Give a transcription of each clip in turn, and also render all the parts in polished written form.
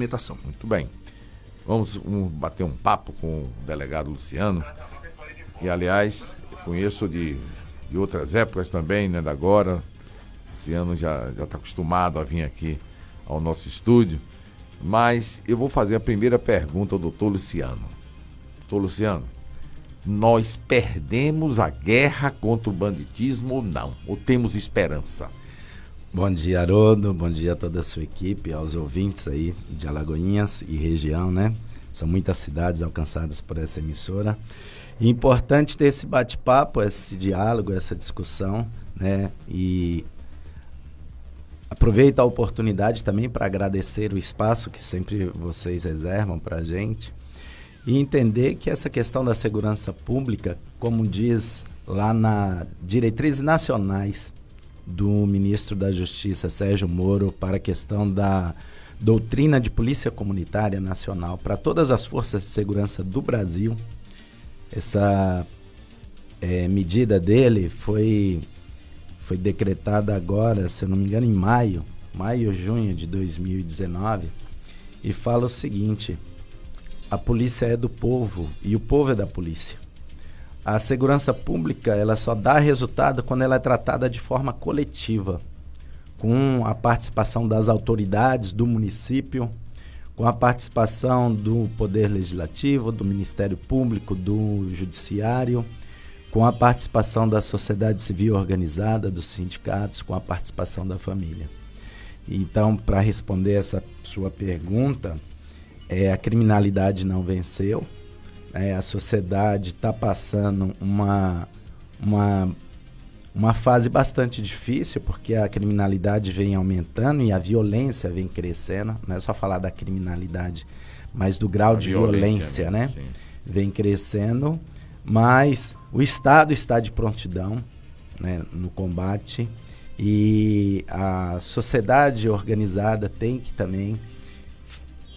Alimentação. Muito bem. Vamos bater um papo com o delegado Luciano, que, aliás, eu conheço de outras épocas também, né, da agora. O Luciano já está acostumado a vir aqui ao nosso estúdio. Mas eu vou fazer a primeira pergunta ao doutor Luciano. Doutor Luciano, nós perdemos a guerra contra o banditismo ou não? Ou temos esperança? Bom dia, Haroldo. Bom dia a toda a sua equipe, aos ouvintes aí de Alagoinhas e região, né? São muitas cidades alcançadas por essa emissora. E importante ter esse bate-papo, esse diálogo, essa discussão, né? E aproveito a oportunidade também para agradecer o espaço que sempre vocês reservam para a gente e entender que essa questão da segurança pública, como diz lá na diretrizes nacionais do ministro da Justiça, Sérgio Moro, para a questão da doutrina de polícia comunitária nacional para todas as forças de segurança do Brasil. Essa medida dele foi decretada agora, se eu não me engano, em maio, junho de 2019, e fala o seguinte: a polícia é do povo e o povo é da polícia. A segurança pública, ela só dá resultado quando ela é tratada de forma coletiva, com a participação das autoridades do município, com a participação do Poder Legislativo, do Ministério Público, do Judiciário, com a participação da sociedade civil organizada, dos sindicatos, com a participação da família. Então, para responder essa sua pergunta, a criminalidade não venceu. A sociedade está passando uma fase bastante difícil, porque a criminalidade vem aumentando e a violência vem crescendo. Não é só falar da criminalidade, mas do grau de violência, né? Sim. Vem crescendo, mas o Estado está de prontidão, né, no combate, e a sociedade organizada tem que também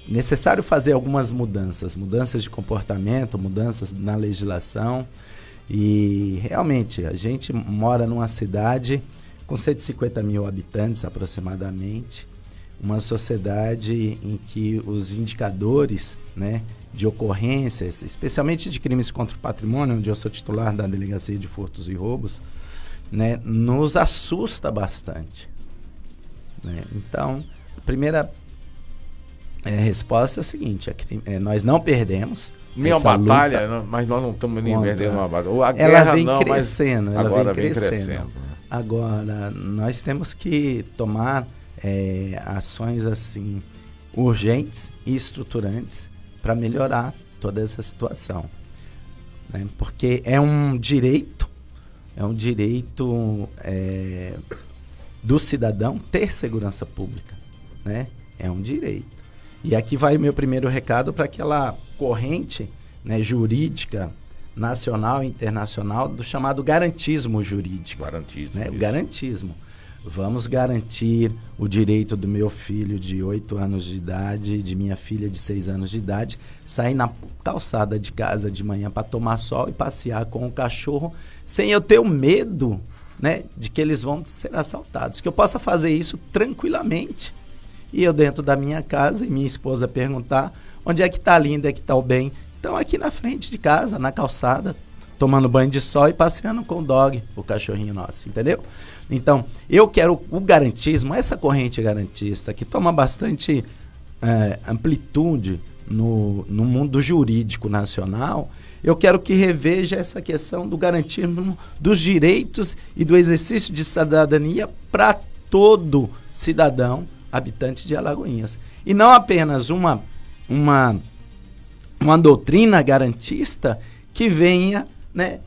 necessário fazer algumas mudanças de comportamento, mudanças na legislação. E realmente a gente mora numa cidade com 150 mil habitantes aproximadamente, uma sociedade em que os indicadores, né, de ocorrências, especialmente de crimes contra o patrimônio, onde eu sou titular da Delegacia de Furtos e Roubos, né, nos assusta bastante, né? Então, a primeira resposta é o seguinte: nós não perdemos. Minha batalha, mas nós não estamos nem perdendo uma batalha. A guerra ela vem crescendo, mas agora vem crescendo. Agora, nós temos que tomar ações assim urgentes e estruturantes para melhorar toda essa situação, né? Porque é um direito do cidadão ter segurança pública, né? É um direito. E aqui vai o meu primeiro recado para aquela corrente, né, jurídica nacional e internacional do chamado garantismo jurídico. Né? O garantismo. Vamos garantir o direito do meu filho de 8 anos de idade, de minha filha de 6 anos de idade, sair na calçada de casa de manhã para tomar sol e passear com o cachorro sem eu ter o medo, né, de que eles vão ser assaltados. Que eu possa fazer isso tranquilamente. E eu dentro da minha casa, e minha esposa perguntar: onde é que está a linda, onde é que está o bem? Então aqui na frente de casa, na calçada, tomando banho de sol e passeando com o dog, o cachorrinho nosso, entendeu? Então, eu quero o garantismo, essa corrente garantista, que toma bastante amplitude no mundo jurídico nacional. Eu quero que reveja essa questão do garantismo dos direitos e do exercício de cidadania para todo cidadão habitante de Alagoinhas. E não apenas uma doutrina garantista que venha, né,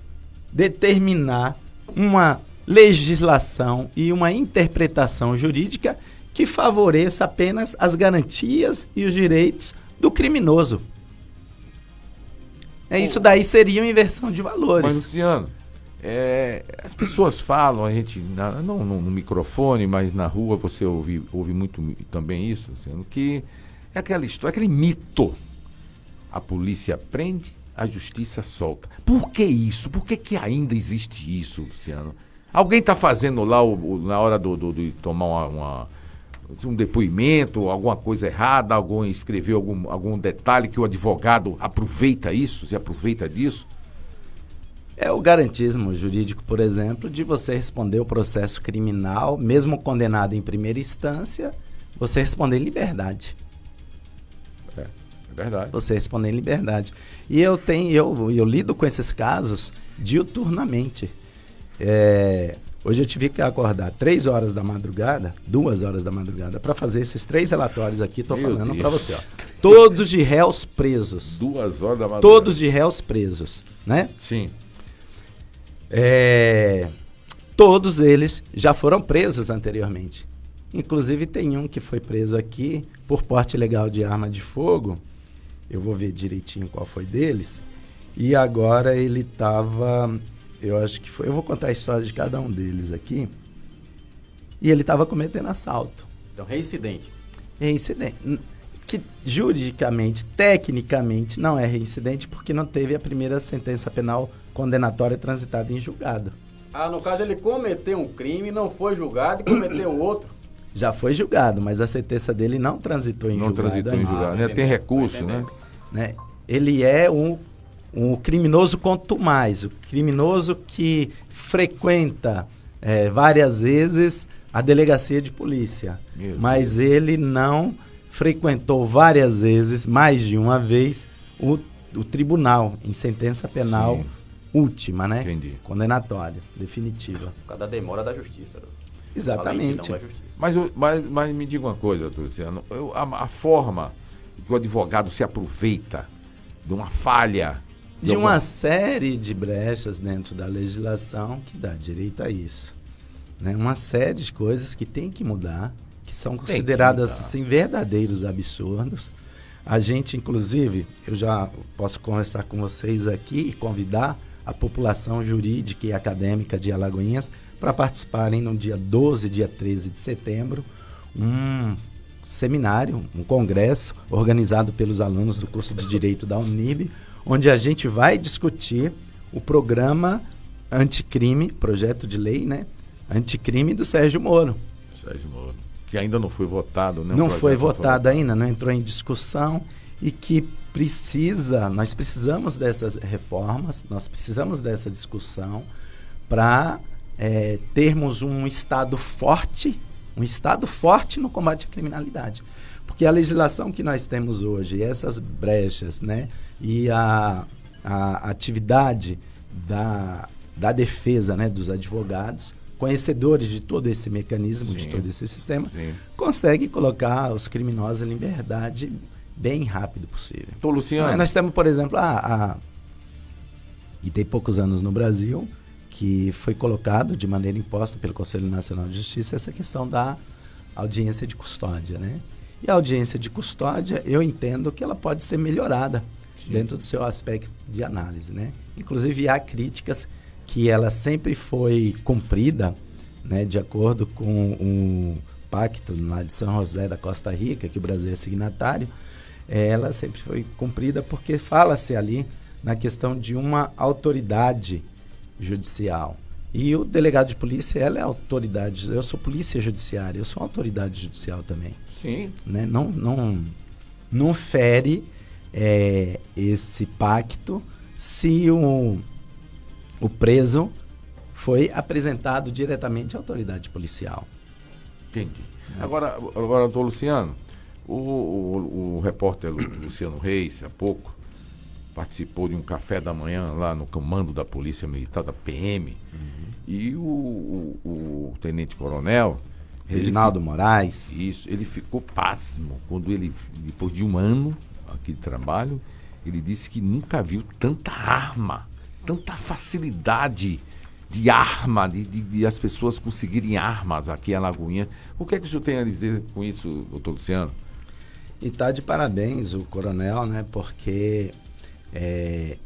determinar uma legislação e uma interpretação jurídica que favoreça apenas as garantias e os direitos do criminoso. Isso daí seria uma inversão de valores. Mas, Luciano, as pessoas falam, a gente, não no microfone, mas na rua você ouve muito também isso, Luciano, que é aquela história, aquele mito: a polícia prende, a justiça solta. Por que isso? Por que ainda existe isso, Luciano? Alguém está fazendo lá, na hora de tomar um depoimento, alguma coisa errada, alguém escreveu algum detalhe que o advogado aproveita isso, se aproveita disso? É o garantismo jurídico, por exemplo, de você responder o processo criminal, mesmo condenado em primeira instância, você responder em liberdade. É verdade. Você responder em liberdade. E eu lido com esses casos diuturnamente. Hoje eu tive que acordar 3 horas da madrugada, 2 horas da madrugada, para fazer esses 3 relatórios aqui. Estou falando para você. Ó. Todos de réus presos. 2 horas da madrugada. Todos de réus presos, né? Sim. Todos eles já foram presos anteriormente. Inclusive tem um que foi preso aqui por porte ilegal de arma de fogo. Eu vou ver direitinho qual foi deles. E agora ele estava... Eu acho que foi... Eu vou contar a história de cada um deles aqui. E ele estava cometendo assalto. Então, reincidente. Reincidente. Que juridicamente, tecnicamente, não é reincidente porque não teve a primeira sentença penal condenatória transitada em julgado. No caso, ele cometeu um crime, não foi julgado e cometeu outro. Já foi julgado, mas a sentença dele não transitou em julgado. Não transitou em julgado, né? Tem recurso, né? Ele é um criminoso contumaz, o criminoso que frequenta várias vezes a delegacia de polícia. Mas ele não frequentou várias vezes, mais de uma vez, o tribunal, em sentença penal última, né? Entendi. Condenatória, definitiva. Por causa da demora da justiça. Exatamente. Mas me diga uma coisa, Luciano, a forma que o advogado se aproveita de uma falha... De uma série de brechas dentro da legislação que dá direito a isso. Né? Uma série de coisas que tem que mudar, que são consideradas assim, verdadeiros absurdos. A gente, inclusive, eu já posso conversar com vocês aqui e convidar a população jurídica e acadêmica de Alagoinhas para participarem no dia 12, dia 13 de setembro, um seminário, um congresso organizado pelos alunos do curso de Direito da Unib, onde a gente vai discutir o programa anticrime, projeto de lei, né? Anticrime do Sérgio Moro. Sérgio Moro, que ainda não foi votado, né? Não foi votado ainda, não entrou em discussão e que nós precisamos dessas reformas, nós precisamos dessa discussão para termos um Estado forte no combate à criminalidade. Porque a legislação que nós temos hoje, essas brechas, né, e a atividade da defesa, né, dos advogados, conhecedores de todo esse mecanismo, de todo esse sistema, consegue colocar os criminosos em liberdade bem rápido possível. Tô, Luciano. Nós temos, por exemplo, e tem poucos anos no Brasil, que foi colocado de maneira imposta pelo Conselho Nacional de Justiça essa questão da audiência de custódia, né? E a audiência de custódia, eu entendo que ela pode ser melhorada dentro do seu aspecto de análise, né? Inclusive, há críticas que ela sempre foi cumprida, né, de acordo com o pacto lá de São José da Costa Rica, que o Brasil é signatário, ela sempre foi cumprida porque fala-se ali na questão de uma autoridade judicial. E o delegado de polícia, ela é autoridade, eu sou polícia judiciária, eu sou autoridade judicial também. Sim. Né? Não fere esse pacto se o preso foi apresentado diretamente à autoridade policial. Entendi. Agora, doutor Luciano, o repórter Luciano Reis, há pouco, participou de um café da manhã lá no comando da Polícia Militar, da PM, e o tenente-coronel... Reginaldo Moraes. Isso, ele ficou pasmo quando ele, depois de um ano aqui de trabalho, ele disse que nunca viu tanta arma, tanta facilidade de arma, de as pessoas conseguirem armas aqui em Alagoinhas. O que é que o senhor tem a dizer com isso, doutor Luciano? E está de parabéns o coronel, né? Porque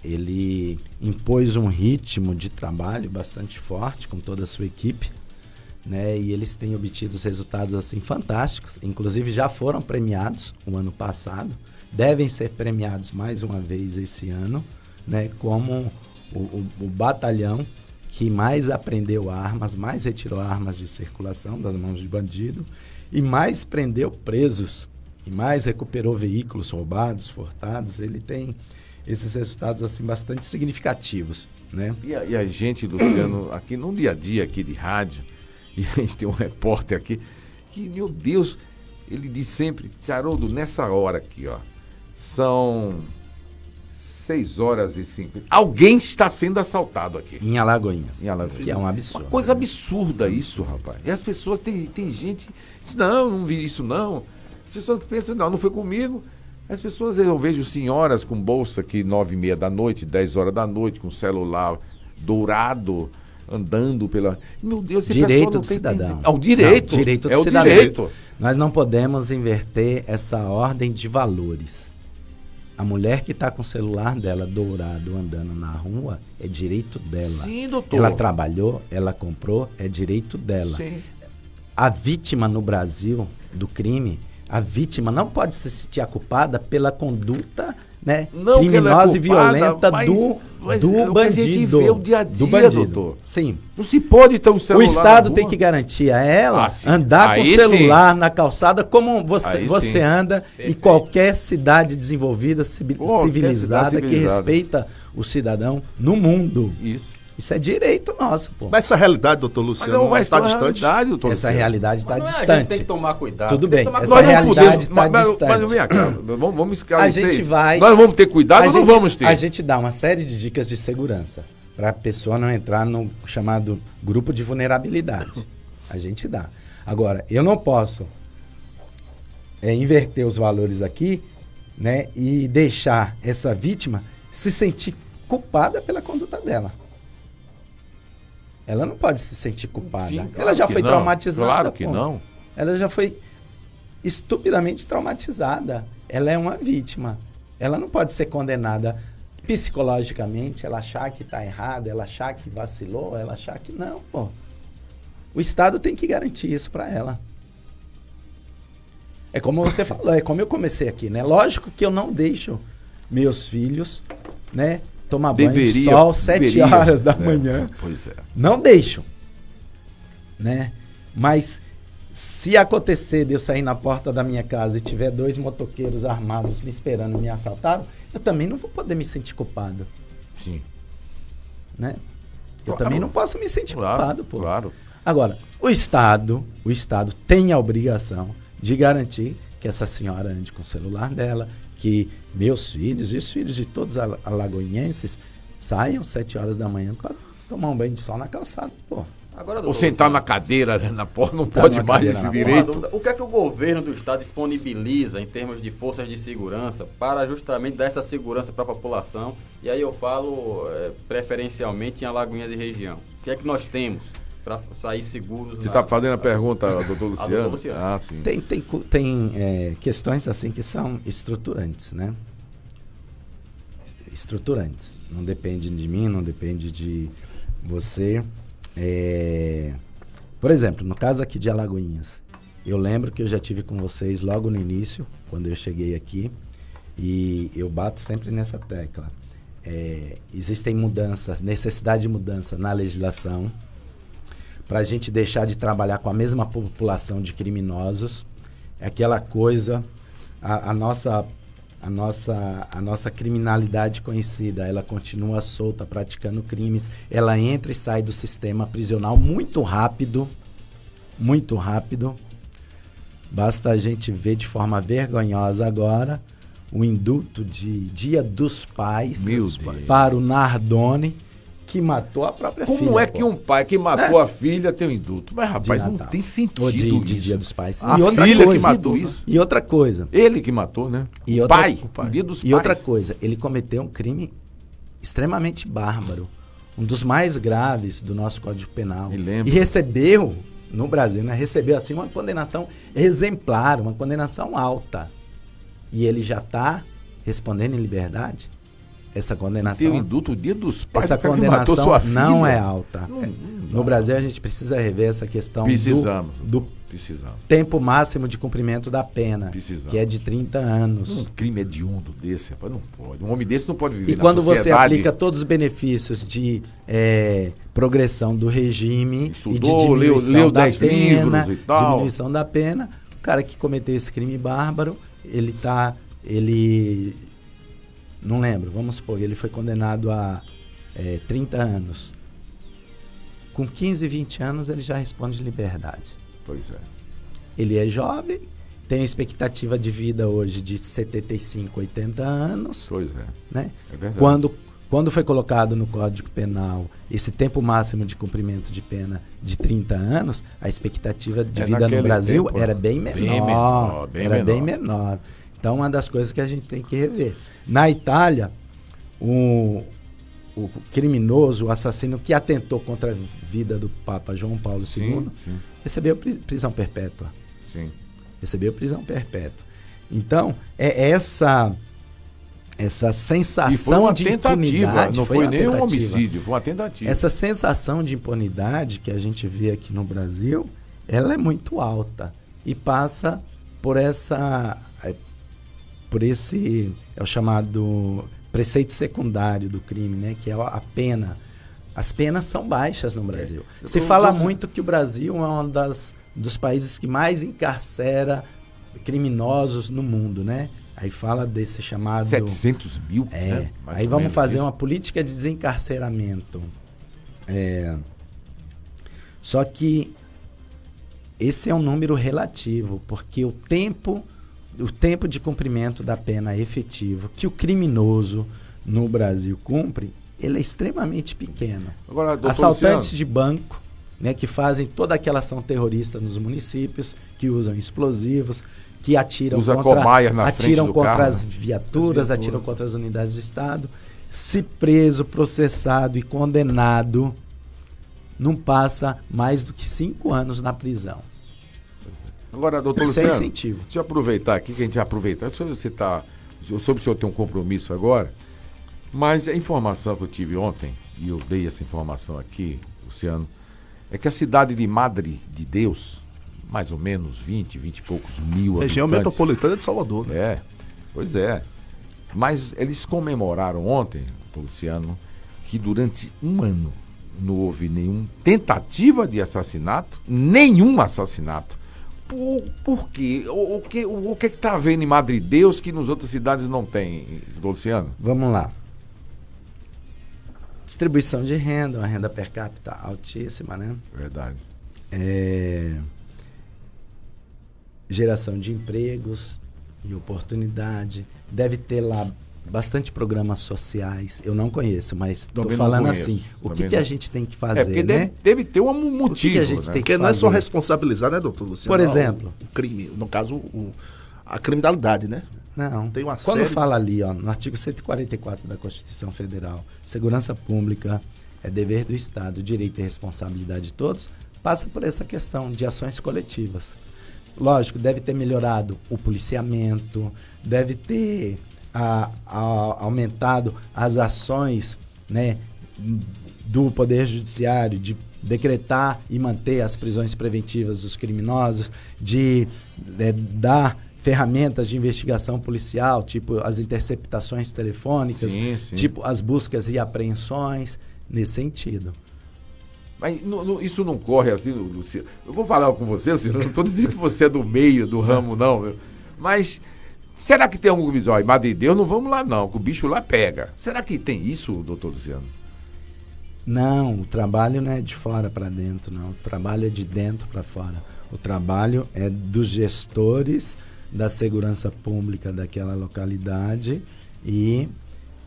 ele impôs um ritmo de trabalho bastante forte com toda a sua equipe, né? E eles têm obtido resultados assim fantásticos. Inclusive já foram premiados o ano passado, devem ser premiados mais uma vez esse ano, né? Como o batalhão que mais apreendeu armas, mais retirou armas de circulação das mãos de bandido e mais prendeu presos, e mais recuperou veículos roubados, furtados. Ele tem esses resultados assim bastante significativos, né? E a gente, Luciano, aqui no dia a dia aqui de rádio, e a gente tem um repórter aqui, que, meu Deus, ele diz sempre, Haroldo, nessa hora aqui, ó, são 6h05. Alguém está sendo assaltado aqui. Em Alagoinhas. Em Alagoinhas. Que é um absurdo. Uma coisa absurda isso, rapaz. E as pessoas, tem gente que diz, não vi isso não. As pessoas pensam, não foi comigo. As pessoas, eu vejo senhoras com bolsa aqui 9h30 da noite, 10h da noite, com celular dourado, andando pela... Meu Deus, esse direito não do tem cidadão. o direito. Não, direito do é cidadão. O direito. Nós não podemos inverter essa ordem de valores. A mulher que está com o celular dela dourado andando na rua, é direito dela. Sim, doutor. Ela trabalhou, ela comprou, é direito dela. Sim. A vítima no Brasil do crime, a vítima não pode se sentir culpada pela conduta, né, não criminosa e culpada, violenta mas do é o que a gente bandido. vê o dia a dia, do bandido. doutor. Sim. Não se pode ter um celular. O Estado na tem rua. que garantir a ela sim. andar com Aí o celular na calçada como você sim. anda em qualquer cidade desenvolvida, civilizada, que respeita o cidadão no mundo. Isso é direito nosso, pô. Mas essa realidade, doutor Luciano, está distante? Essa realidade está A gente distante. tem que tomar cuidado. Tudo bem, tomar essa realidade está distante. Mas vem cá, vamos esclarecer. A gente vai... Nós vamos ter cuidado ou não vamos ter? A gente dá uma série de dicas de segurança para a pessoa não entrar no chamado grupo de vulnerabilidade. A gente dá. Agora, eu não posso inverter os valores aqui, né, e deixar essa vítima se sentir culpada pela conduta dela. Ela não pode se sentir culpada. Sim, claro ela já foi não. traumatizada. Claro que pô. não. Ela já foi estupidamente traumatizada. Ela é uma vítima. Ela não pode ser condenada psicologicamente, ela achar que está errada, ela achar que vacilou, ela achar que não, pô. O Estado tem que garantir isso para ela. É como você falou, é como eu comecei aqui, né? Lógico que eu não deixo meus filhos, né, tomar banho de sol 7h da manhã. Pois é. Não deixo, né? Mas se acontecer de eu sair na porta da minha casa e tiver 2 motoqueiros armados me esperando, me assaltaram, eu também não vou poder me sentir culpado. Sim. Né? Eu Claro. também não posso me sentir culpado, pô. Claro. Agora, o Estado tem a obrigação de garantir que essa senhora ande com o celular dela, que meus filhos e os filhos de todos os alagoinhenses saiam 7h da manhã para tomar um banho de sol na calçada, pô. Agora, Ou sentar na cadeira, na porta, não Sentar pode na mais cadeira, esse não. direito. O que é que o governo do estado disponibiliza em termos de forças de segurança para justamente dar essa segurança para a população? E aí eu falo preferencialmente em Alagoinhas e região. O que é que nós temos para sair seguros? Você está fazendo a pergunta ao doutor Luciano? doutor Luciano. Ah, sim. Tem questões assim que são estruturantes, né? Estruturantes. Não depende de mim, não depende de você. Por exemplo, no caso aqui de Alagoinhas, eu lembro que eu já tive com vocês logo no início, quando eu cheguei aqui, e eu bato sempre nessa tecla. Existem mudanças, necessidade de mudança na legislação, para a gente deixar de trabalhar com a mesma população de criminosos. É aquela coisa, a nossa criminalidade conhecida, ela continua solta, praticando crimes, ela entra e sai do sistema prisional muito rápido, muito rápido. Basta a gente ver de forma vergonhosa agora o indulto de Dia dos Pais para o Nardoni, que matou a própria filha. Como é que um pai que matou a filha tem um indulto? Mas, rapaz, não tem sentido Ou de isso. Dia dos Pais. A E outra filha coisa, que matou isso. E outra coisa. Ele que matou, né? E o outra, pai. Dia dos Pais. outra coisa, ele cometeu um crime extremamente bárbaro. Um dos mais graves do nosso Código Penal. Me lembro. E recebeu, no Brasil, né? Recebeu assim uma condenação exemplar, uma condenação alta. E ele já está respondendo em liberdade? essa condenação... Tem o indulto o dia dos pais, essa condenação não é alta. No Brasil, a gente precisa rever essa questão do tempo máximo de cumprimento da pena, que é de 30 anos. Um crime hediondo desse, rapaz, não pode. Um homem desse não pode viver na sociedade. E quando você aplica todos os benefícios de progressão do regime estudou, e de diminuição da pena, e tal. diminuição da pena, o cara que cometeu esse crime bárbaro, ele não lembro, vamos supor, ele foi condenado a 30 anos. Com 15, 20 anos ele já responde de liberdade. Pois é. Ele é jovem, tem expectativa de vida hoje de 75, 80 anos. Pois é. Né? É verdade. Quando foi colocado no Código Penal esse tempo máximo de cumprimento de pena de 30 anos, a expectativa de vida no Brasil era bem menor. Bem menor. Então, uma das coisas que a gente tem que rever. Na Itália, o criminoso, o assassino que atentou contra a vida do Papa João Paulo II, recebeu prisão perpétua. Sim. Recebeu prisão perpétua. Então, essa sensação de impunidade... Não foi nem um homicídio, foi uma tentativa. Essa sensação de impunidade que a gente vê aqui no Brasil, ela é muito alta. E passa por esse, é o chamado preceito secundário do crime, né? Que é a pena. As penas são baixas no Brasil. Se fala muito que o Brasil é um dos países que mais encarcera criminosos no mundo, né? Aí fala desse chamado... 700 mil? Né? Aí vamos fazer uma política de desencarceramento. Só que esse é um número relativo, porque o tempo de cumprimento da pena efetivo que o criminoso no Brasil cumpre, ele é extremamente pequeno. Agora, assaltantes de banco, né, que fazem toda aquela ação terrorista nos municípios, que usam explosivos, que atiram contra as viaturas, atiram contra as unidades do Estado. Se preso, processado e condenado, não passa mais do que 5 anos na prisão. Agora, doutor Luciano, incentivo. Deixa eu aproveitar aqui, que a gente vai aproveitar. Eu soube que o senhor tem um compromisso agora, mas a informação que eu tive ontem, e eu dei essa informação aqui, Luciano, é que a cidade de Madre de Deus, mais ou menos 20 e poucos mil região habitantes, metropolitana de Salvador. Né? Pois é. Mas eles comemoraram ontem, doutor Luciano, que durante um ano não houve nenhuma tentativa de assassinato, nenhum assassinato. Por quê? O que está havendo em Madre de Deus que nas outras cidades não tem, doutor Luciano? Vamos lá. Distribuição de renda, uma renda per capita altíssima, né? Verdade. Geração de empregos e oportunidade. Deve ter lá bastante programas sociais. Eu não conheço, mas estou falando assim. O que a gente tem que fazer, porque né? Deve ter um motivo. O que a gente tem que fazer? Porque não é só responsabilizar, né, doutor Luciano? Por exemplo... O crime, no caso, a criminalidade, né? Não. Tem uma Quando fala ali, no artigo 144 da Constituição Federal, segurança pública é dever do Estado, direito e responsabilidade de todos, passa por essa questão de ações coletivas. Lógico, deve ter melhorado o policiamento, deve ter aumentado as ações, né, do Poder Judiciário, de decretar e manter as prisões preventivas dos criminosos, de dar ferramentas de investigação policial, tipo as interceptações telefônicas, tipo as buscas e apreensões, nesse sentido. Mas isso não corre assim, Luciano. Eu vou falar com você, Luciano, não estou dizendo que você é do meio, do ramo, não, meu. Mas será que tem algum episódio? Madre de Deus, não vamos lá não, que o bicho lá pega. Será que tem isso, doutor Luciano? Não, o trabalho não é de fora para dentro, não. O trabalho é de dentro para fora. O trabalho é dos gestores da segurança pública daquela localidade e,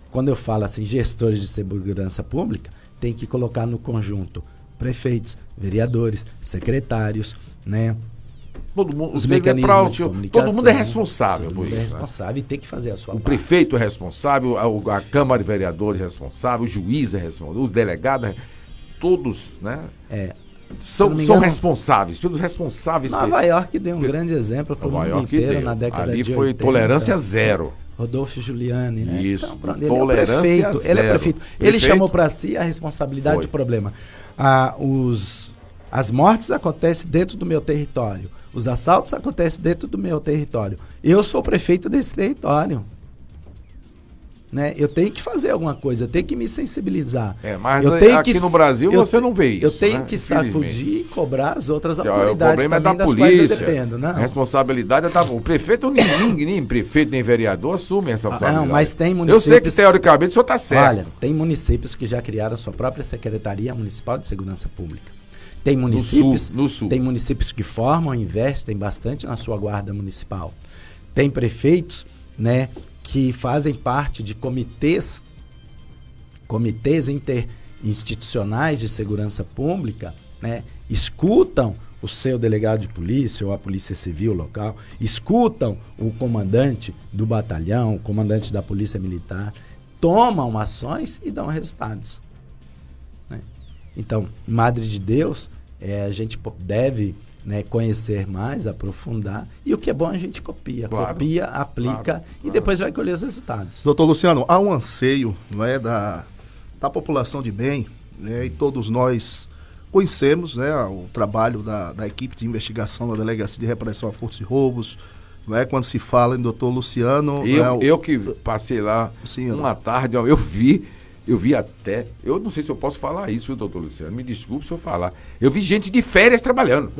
quando eu falo assim, gestores de segurança pública, tem que colocar no conjunto prefeitos, vereadores, secretários, né? Todo mundo, os mecanismos de comunicação. Todo mundo é responsável por isso. É responsável, e tem que fazer a sua parte. O prefeito é responsável, a Câmara de Vereadores é responsável, o juiz é responsável, os delegados, todos, né? São responsáveis, todos responsáveis. Nova York deu um grande exemplo para o mundo inteiro na década de 80. Ali foi tolerância zero. Rodolfo Giuliani, né? Isso. Então, pronto, ele Tolerância é o prefeito. Ele é zero. prefeito. Ele Prefeito? chamou para si a responsabilidade Foi. do problema. As mortes acontecem dentro do meu território. Os assaltos acontecem dentro do meu território. Eu sou o prefeito desse território. Né? Eu tenho que fazer alguma coisa, eu tenho que me sensibilizar. Mas eu tenho aqui que, no Brasil você não vê isso. Eu tenho né? que sacudir e cobrar as outras O autoridades problema também é da das quais eu polícia. dependo. Não. A responsabilidade é da... O prefeito, nem prefeito, nem vereador assume essa responsabilidade. Não, mas tem Eu municípios... sei que teoricamente o senhor está certo. Olha, tem municípios que já criaram sua própria Secretaria Municipal de Segurança Pública. Tem municípios, No sul. Tem municípios que formam, investem bastante na sua guarda municipal. Tem prefeitos, né, que fazem parte de comitês interinstitucionais de segurança pública, né, escutam o seu delegado de polícia ou a polícia civil local, escutam o comandante do batalhão, o comandante da polícia militar, tomam ações e dão resultados. Né? Então, Madre de Deus, a gente deve, né, conhecer mais, aprofundar, e o que é bom a gente copia. Claro. Copia, aplica e depois vai colher os resultados. Doutor Luciano, há um anseio, não é, da população de bem, né, e todos nós conhecemos, né, o trabalho da equipe de investigação da Delegacia de Repressão a Furtos e Roubos, não é, quando se fala em doutor Luciano... Eu que passei lá uma tarde, eu vi até, eu não sei se eu posso falar isso, viu, doutor Luciano, me desculpe se eu falar, eu vi gente de férias trabalhando,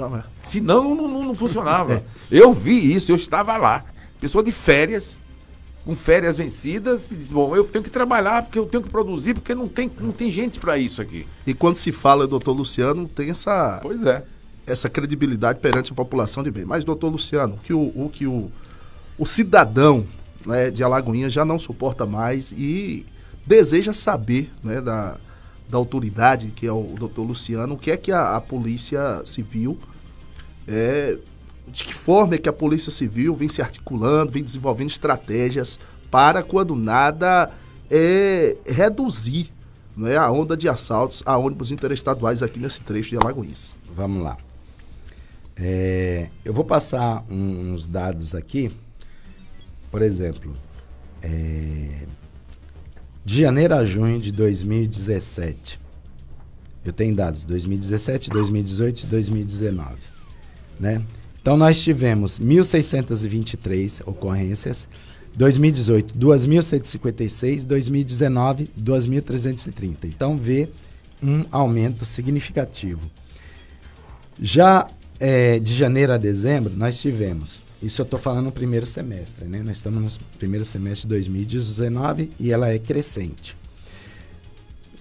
senão não funcionava. Eu vi isso, eu estava lá, pessoa de férias, com férias vencidas, e diz, bom, eu tenho que trabalhar, porque eu tenho que produzir, porque não tem gente para isso aqui. E quando se fala doutor Luciano, tem essa... Pois é. Essa credibilidade perante a população de bem. Mas, doutor Luciano, o cidadão, né, de Alagoinhas já não suporta mais e deseja saber, né, da autoridade, que é o doutor Luciano, o que é que a Polícia Civil, de que forma é que a Polícia Civil vem se articulando, vem desenvolvendo estratégias para, quando nada, reduzir, né, a onda de assaltos a ônibus interestaduais aqui nesse trecho de Alagoinhas. Vamos lá. Eu vou passar uns dados aqui. Por exemplo, de janeiro a junho de 2017. Eu tenho dados 2017, 2018 e 2019. Né? Então, nós tivemos 1.623 ocorrências. 2018, 2.156. 2019, 2.330. Então, vê um aumento significativo. Já de janeiro a dezembro, nós tivemos, isso eu estou falando no primeiro semestre, né? Nós estamos no primeiro semestre de 2019 e ela é crescente.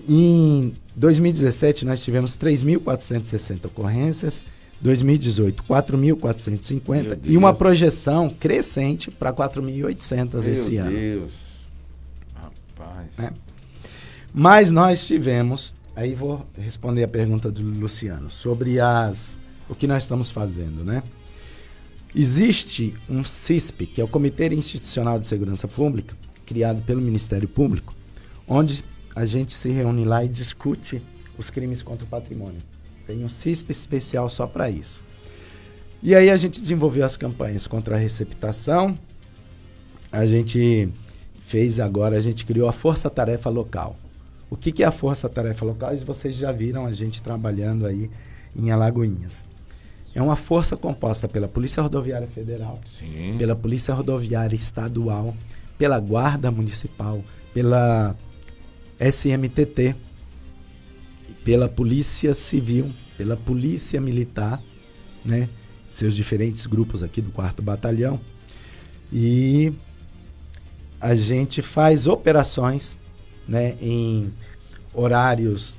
Em 2017, nós tivemos 3.460 ocorrências, 2018, 4.450 e uma projeção crescente para 4.800 esse ano. Meu Deus, rapaz. Né? Mas nós tivemos, aí vou responder a pergunta do Luciano, sobre o que nós estamos fazendo, né? Existe um CISP, que é o Comitê Institucional de Segurança Pública, criado pelo Ministério Público, onde a gente se reúne lá e discute os crimes contra o patrimônio. Tem um CISP especial só para isso. E aí a gente desenvolveu as campanhas contra a receptação, a gente criou a Força Tarefa Local. O que é a Força Tarefa Local? Vocês já viram a gente trabalhando aí em Alagoinhas. É uma força composta pela Polícia Rodoviária Federal, Sim. pela Polícia Rodoviária Estadual, pela Guarda Municipal, pela SMTT, pela Polícia Civil, pela Polícia Militar, né? Seus diferentes grupos aqui do 4º Batalhão. E a gente faz operações, né, em horários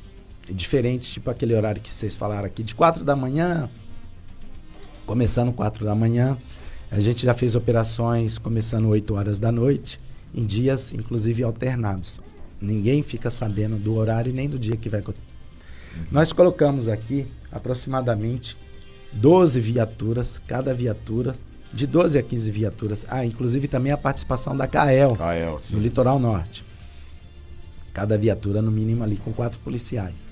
diferentes, tipo aquele horário que vocês falaram aqui, de 4 da manhã, começando 4 da manhã. A gente já fez operações começando 8 horas da noite, em dias, inclusive, alternados. Ninguém fica sabendo do horário nem do dia que vai acontecer. Nós colocamos aqui aproximadamente 12 viaturas, cada viatura, de 12 a 15 viaturas. Inclusive também a participação da CAEL, no Litoral Norte. Cada viatura, no mínimo, ali com 4 policiais.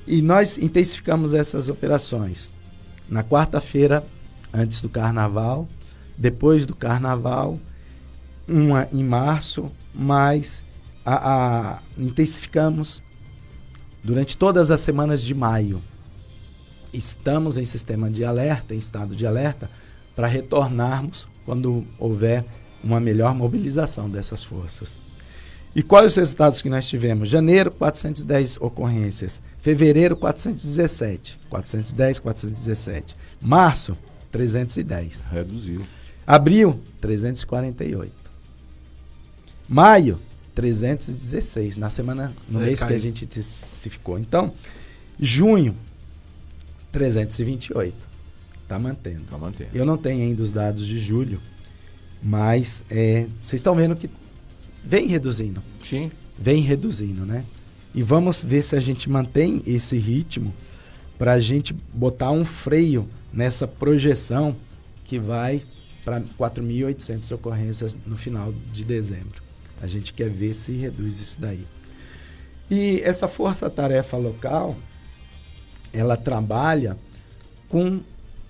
E nós intensificamos essas operações na quarta-feira, antes do Carnaval, depois do Carnaval uma em março, mas intensificamos durante todas as semanas de maio. Estamos em sistema de alerta, em estado de alerta, para retornarmos quando houver uma melhor mobilização dessas forças. E quais os resultados que nós tivemos? Janeiro, 410 ocorrências. Fevereiro, 417. 410, 417. Março, 310. Reduziu. Abril, 348. Maio, 316. No mês que a gente intensificou. Então, junho, 328. Está mantendo. Tá mantendo. Eu não tenho ainda os dados de julho, mas vocês estão vendo que vem reduzindo. Sim. Vem reduzindo, né? E vamos ver se a gente mantém esse ritmo para a gente botar um freio nessa projeção que vai para 4.800 ocorrências no final de dezembro. A gente quer ver se reduz isso daí. E essa força-tarefa local, ela trabalha com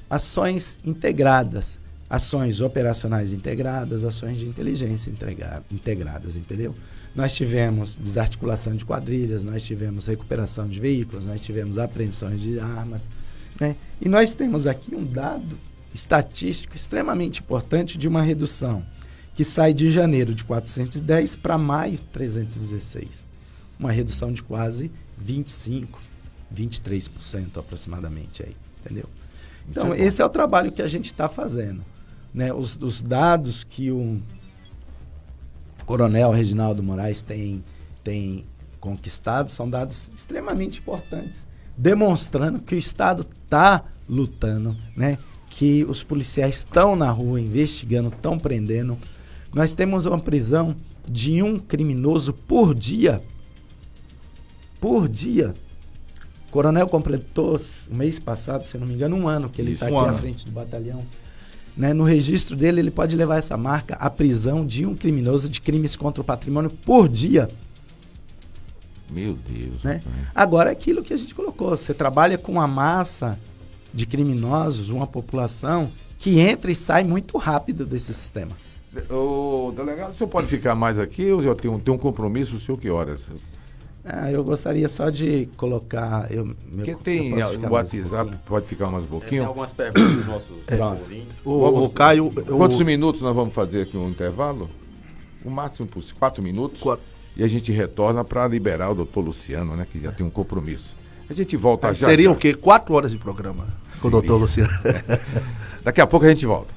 ações integradas, ações operacionais integradas, ações de inteligência integradas, entendeu? Nós tivemos desarticulação de quadrilhas, nós tivemos recuperação de veículos, nós tivemos apreensões de armas, né? E nós temos aqui um dado estatístico extremamente importante de uma redução que sai de janeiro de 410 para maio 316. Uma redução de quase 25, 23% aproximadamente aí, entendeu? Então, esse é o trabalho que a gente está fazendo, né? Os dados que o Coronel Reginaldo Moraes tem conquistado são dados extremamente importantes, demonstrando que o Estado está lutando, né? Que os policiais estão na rua investigando, estão prendendo. Nós temos uma prisão de um criminoso por dia. Por dia. O coronel completou o mês passado, se não me engano, 1 ano que ele está aqui à frente do batalhão. Né? No registro dele, ele pode levar essa marca, a prisão de um criminoso de crimes contra o patrimônio por dia. Meu Deus. Né? Agora, aquilo que a gente colocou, você trabalha com uma massa de criminosos, uma população que entra e sai muito rápido desse sistema. O delegado, o senhor pode ficar mais aqui? Eu já tenho um compromisso, o senhor que horas? Eu gostaria só de colocar... Porque tem o WhatsApp, pode ficar mais um pouquinho? Tem algumas perguntas dos nossos ouvintes. O Caio... Quantos minutos nós vamos fazer aqui um intervalo? O máximo possível, 4 minutos. 4. E a gente retorna para liberar o doutor Luciano, né, que já tem um compromisso. A gente volta já. Seria o quê? 4 horas de programa com o doutor Luciano. Daqui a pouco a gente volta.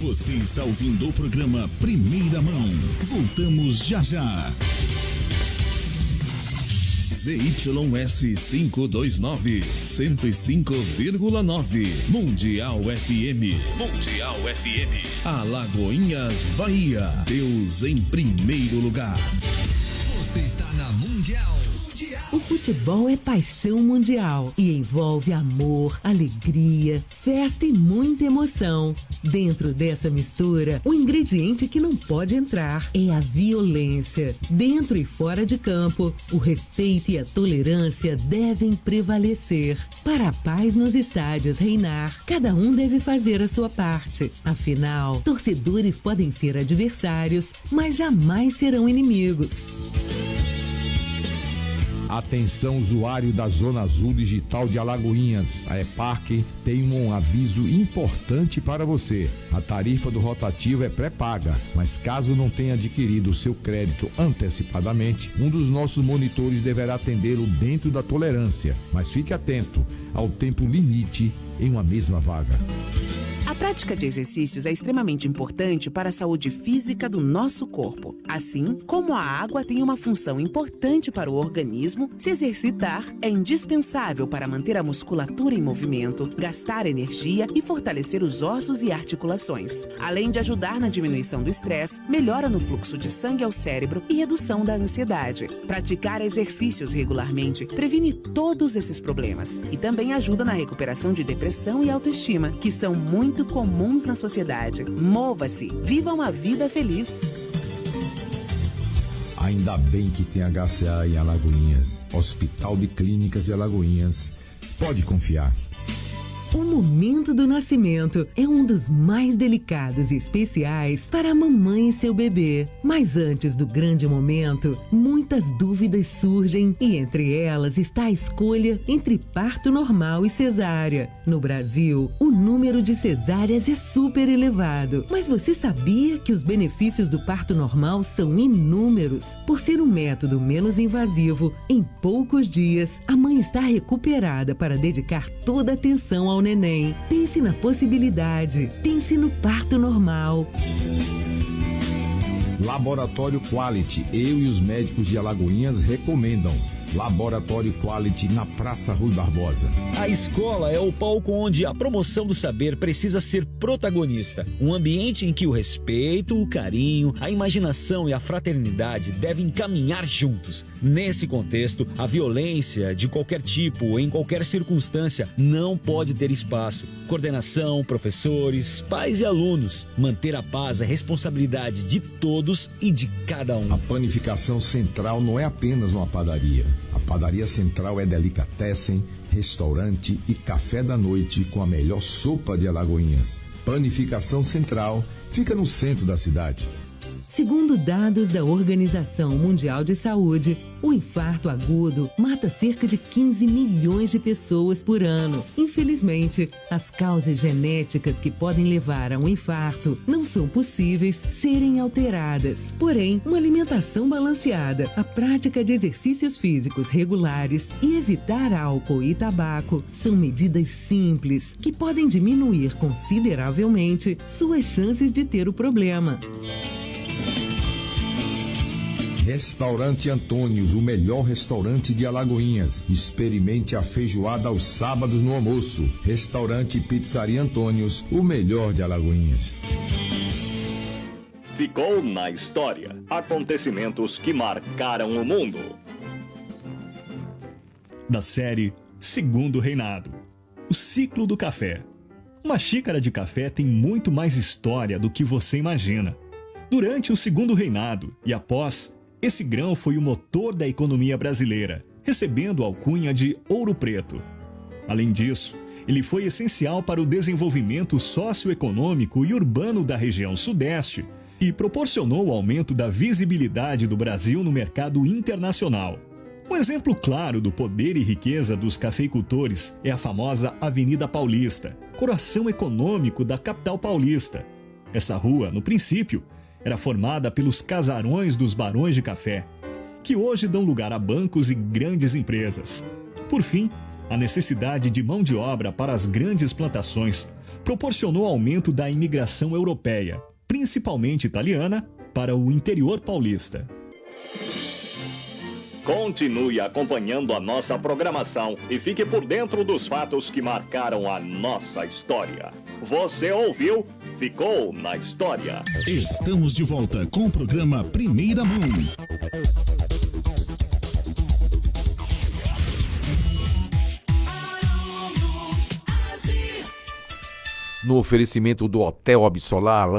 Você está ouvindo o programa Primeira Mão. Voltamos já já. ZYS 529, 105,9. Mundial FM. Mundial FM. Alagoinhas, Bahia. Deus em primeiro lugar. Você está na Mundial. O futebol é paixão mundial e envolve amor, alegria, festa e muita emoção. Dentro dessa mistura, o ingrediente que não pode entrar é a violência. Dentro e fora de campo, o respeito e a tolerância devem prevalecer. Para a paz nos estádios reinar, cada um deve fazer a sua parte. Afinal, torcedores podem ser adversários, mas jamais serão inimigos. Atenção, usuário da Zona Azul Digital de Alagoinhas. A EPARC tem um aviso importante para você. A tarifa do rotativo é pré-paga, mas caso não tenha adquirido o seu crédito antecipadamente, um dos nossos monitores deverá atendê-lo dentro da tolerância. Mas fique atento ao tempo limite em uma mesma vaga. A prática de exercícios é extremamente importante para a saúde física do nosso corpo. Assim como a água tem uma função importante para o organismo, se exercitar é indispensável para manter a musculatura em movimento, gastar energia e fortalecer os ossos e articulações. Além de ajudar na diminuição do estresse, melhora no fluxo de sangue ao cérebro e redução da ansiedade. Praticar exercícios regularmente previne todos esses problemas e também ajuda na recuperação de depressão e autoestima, que são muito comuns na sociedade. Mova-se, viva uma vida feliz. Ainda bem que tem HCA em Alagoinhas. Hospital de Clínicas de Alagoinhas. Pode confiar. O momento do nascimento é um dos mais delicados e especiais para a mamãe e seu bebê. Mas antes do grande momento, muitas dúvidas surgem e entre elas está a escolha entre parto normal e cesárea. No Brasil, o número de cesáreas é super elevado. Mas você sabia que os benefícios do parto normal são inúmeros? Por ser um método menos invasivo, em poucos dias, a mãe está recuperada para dedicar toda a atenção ao neném. Pense na possibilidade. Pense no parto normal. Laboratório Quality, eu e os médicos de Alagoinhas recomendam. Laboratório Quality na Praça Rui Barbosa. A escola é o palco onde a promoção do saber precisa ser protagonista. Um ambiente em que o respeito, o carinho, a imaginação e a fraternidade devem caminhar juntos. Nesse contexto, a violência de qualquer tipo, em qualquer circunstância, não pode ter espaço. Coordenação, professores, pais e alunos. Manter a paz é responsabilidade de todos e de cada um. A Panificação Central não é apenas uma padaria. A Padaria Central é delicatessen, restaurante e café da noite com a melhor sopa de Alagoinhas. Panificação Central fica no centro da cidade. Segundo dados da Organização Mundial de Saúde, o infarto agudo mata cerca de 15 milhões de pessoas por ano. Infelizmente, as causas genéticas que podem levar a um infarto não são possíveis serem alteradas. Porém, uma alimentação balanceada, a prática de exercícios físicos regulares e evitar álcool e tabaco são medidas simples que podem diminuir consideravelmente suas chances de ter o problema. Restaurante Antônios, o melhor restaurante de Alagoinhas. Experimente a feijoada aos sábados no almoço. Restaurante Pizzaria Antônios, o melhor de Alagoinhas. Ficou na história. Acontecimentos que marcaram o mundo. Da série Segundo Reinado. O ciclo do café. Uma xícara de café tem muito mais história do que você imagina. Durante o Segundo Reinado e após, esse grão foi o motor da economia brasileira, recebendo a alcunha de Ouro Preto. Além disso, ele foi essencial para o desenvolvimento socioeconômico e urbano da região sudeste e proporcionou o aumento da visibilidade do Brasil no mercado internacional. Um exemplo claro do poder e riqueza dos cafeicultores é a famosa Avenida Paulista, coração econômico da capital paulista. Essa rua, no princípio, era formada pelos casarões dos barões de café, que hoje dão lugar a bancos e grandes empresas. Por fim, a necessidade de mão de obra para as grandes plantações proporcionou aumento da imigração europeia, principalmente italiana, para o interior paulista. Continue acompanhando a nossa programação e fique por dentro dos fatos que marcaram a nossa história. Você ouviu? Ficou na história. Estamos de volta com o programa Primeira Mão. No oferecimento do Hotel Absolar,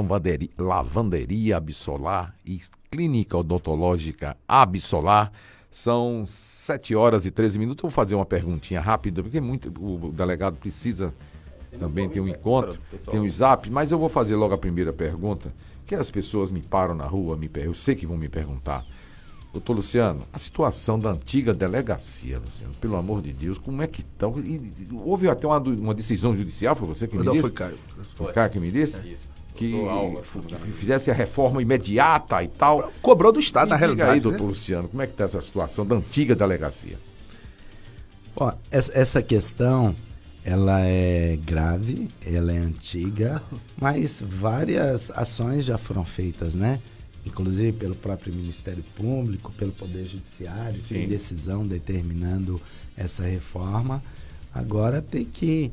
Lavanderia Absolar e Clínica Odontológica Absolar, são 7h13. Eu vou fazer uma perguntinha rápida, porque o delegado precisa também ter um encontro, tem um zap, mas eu vou fazer logo a primeira pergunta, que as pessoas me param na rua, eu sei que vão me perguntar. Doutor Luciano, a situação da antiga delegacia, Luciano, pelo amor de Deus, como é que estão? Houve até uma decisão judicial, foi você que me disse? Foi Caio. Foi Caio que me disse? É isso. Que fizesse a reforma imediata e tal. Cobrou do Estado, na realidade. Aí, doutor Luciano, como é que está essa situação da antiga delegacia? Bom, essa questão, ela é grave, ela é antiga, mas várias ações já foram feitas, né? Inclusive pelo próprio Ministério Público, pelo Poder Judiciário, Sim. tem decisão determinando essa reforma. Agora tem que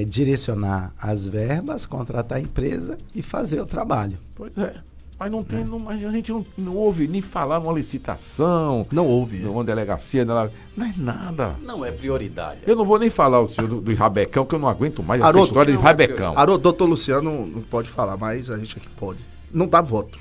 direcionar as verbas, contratar a empresa e fazer o trabalho. Pois é. Mas não tem, mas a gente não ouve nem falar numa licitação. Não houve. Numa delegacia, não é nada. Não é prioridade. Eu não vou nem falar o senhor do Rabecão, que eu não aguento mais essa Haroldo, história de Rabecão. Haroldo, doutor Luciano não pode falar, mas a gente aqui pode. Não dá voto.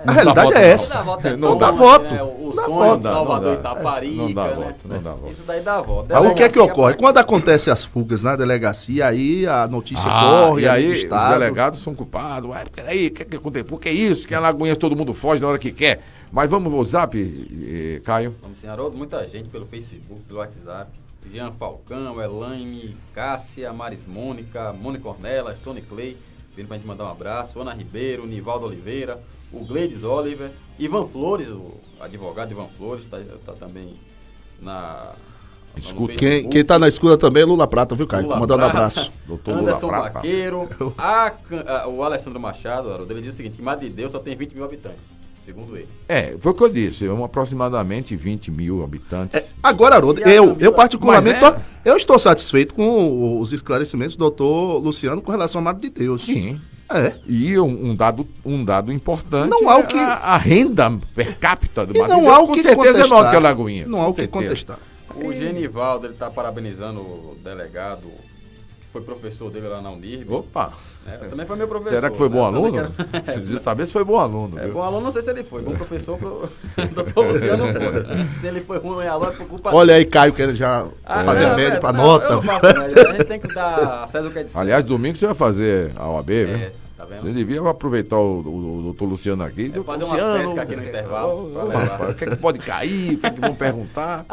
A realidade é essa. Não dá voto. Né? O dá sonho voto. de Salvador e Itaparica, Não dá né? voto, não dá voto. Isso daí dá voto. Aí o que é que ocorre? Delegacia Quando acontecem as fugas na delegacia, aí a notícia corre, e aí do os Estado. delegados são culpados. Ué, peraí, o que aconteceu? Por que isso? Que em Alagoinhas todo mundo foge na hora que quer. Mas vamos ao zap, Caio? Vamos sim, Haroldo, muita gente pelo Facebook, pelo WhatsApp. Jean Falcão, Elaine, Cássia, Maris Mônica, Mônica Ornelas, Tony Clay, vindo pra gente mandar um abraço. Ana Ribeiro, Nivaldo Oliveira, o Gleides Oliver, Ivan Flores, o advogado Ivan Flores, tá também na... Escuta. Quem tá na escuta também é Lula Prata, viu, Caio? Lula Mandando um Prata, abraço. Doutor Anderson Lula Prata. Vaqueiro, o Alessandro Machado, Haroldo, ele diz o seguinte, que Madre de Deus só tem 20 mil habitantes, segundo ele. Foi o que eu disse, aproximadamente 20 mil habitantes. Agora, Haroldo, eu particularmente, Mas eu estou satisfeito com os esclarecimentos do doutor Luciano com relação à Madre de Deus. Sim. E um dado importante não há o que... a renda per capita do E Madrid. não há o que com certeza contestar. é maior que a Lagoinha. Não há o que contestar. O Genivaldo, ele tá parabenizando o delegado, que foi professor dele lá na Unirb. Opa! Também foi meu professor. Será que foi bom aluno? Você precisa saber se foi bom aluno. Bom aluno, não sei se ele foi. Bom professor pro doutor Luciano foi. Se ele foi ruim aluno, é por culpa dele. Olha aí, Caio, querendo já fazer a média pra nota. Eu faço média. A gente tem que dar a César o que é de Aliás, domingo você vai fazer a OAB, né? Tá vendo? Você devia aproveitar o doutor Luciano aqui. Fazer umas pescas aqui no intervalo. O que é que pode cair? O que é que vão perguntar?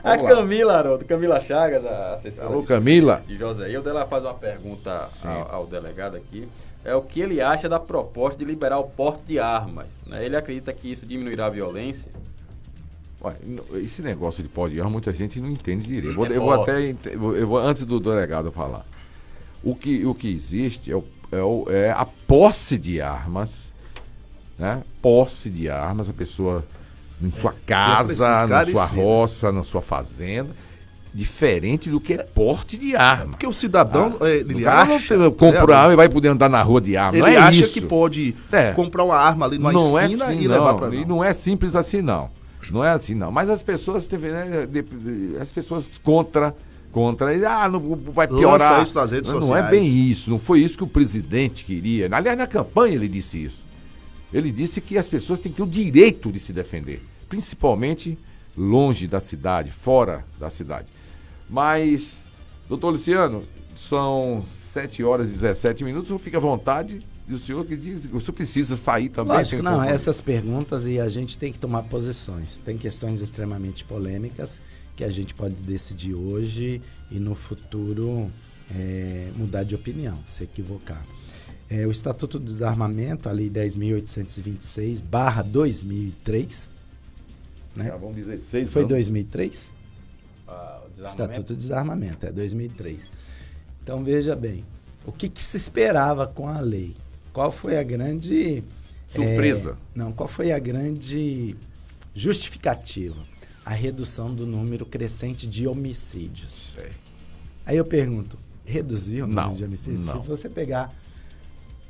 A Camila, Haroldo, Camila Chagas, a assessora. Alô, Camila. De José Hilda, ela faz uma pergunta ao delegado aqui. É o que ele acha da proposta de liberar o porte de armas. Né? Ele acredita que isso diminuirá a violência. Ué, esse negócio de porte de arma, muita gente não entende direito. Eu vou antes do delegado falar. O que existe é a posse de armas, né? Posse de armas, a pessoa em sua casa, na sua roça, na sua fazenda, diferente do que é porte de arma. Porque o cidadão, ele acha... Não compra arma e vai poder andar na rua de arma, ele não é acha isso. que pode comprar uma arma ali numa esquina assim, e levar pra não. Não é simples assim, não. Não é assim, não. Mas as pessoas, as pessoas contra não vai piorar. Lança isso nas redes sociais. Não é bem isso, não foi isso que o presidente queria. Aliás, na campanha ele disse isso. Ele disse que as pessoas têm que ter o direito de se defender, principalmente longe da cidade, fora da cidade. Mas, doutor Luciano, são 7h17, fique à vontade. E o senhor que diz, o senhor precisa sair também. Lógico, não, essas perguntas e a gente tem que tomar posições. Tem questões extremamente polêmicas que a gente pode decidir hoje e no futuro mudar de opinião, se equivocar. O Estatuto do Desarmamento, a Lei 10.826/2003, né? Vamos dizer 6 Foi anos. 2003? Estatuto do Desarmamento, 2003. Então, veja bem, o que se esperava com a lei? Qual foi a grande... surpresa? Qual foi a grande justificativa? A redução do número crescente de homicídios. Aí eu pergunto, reduziu o número de homicídios? Não. Se você pegar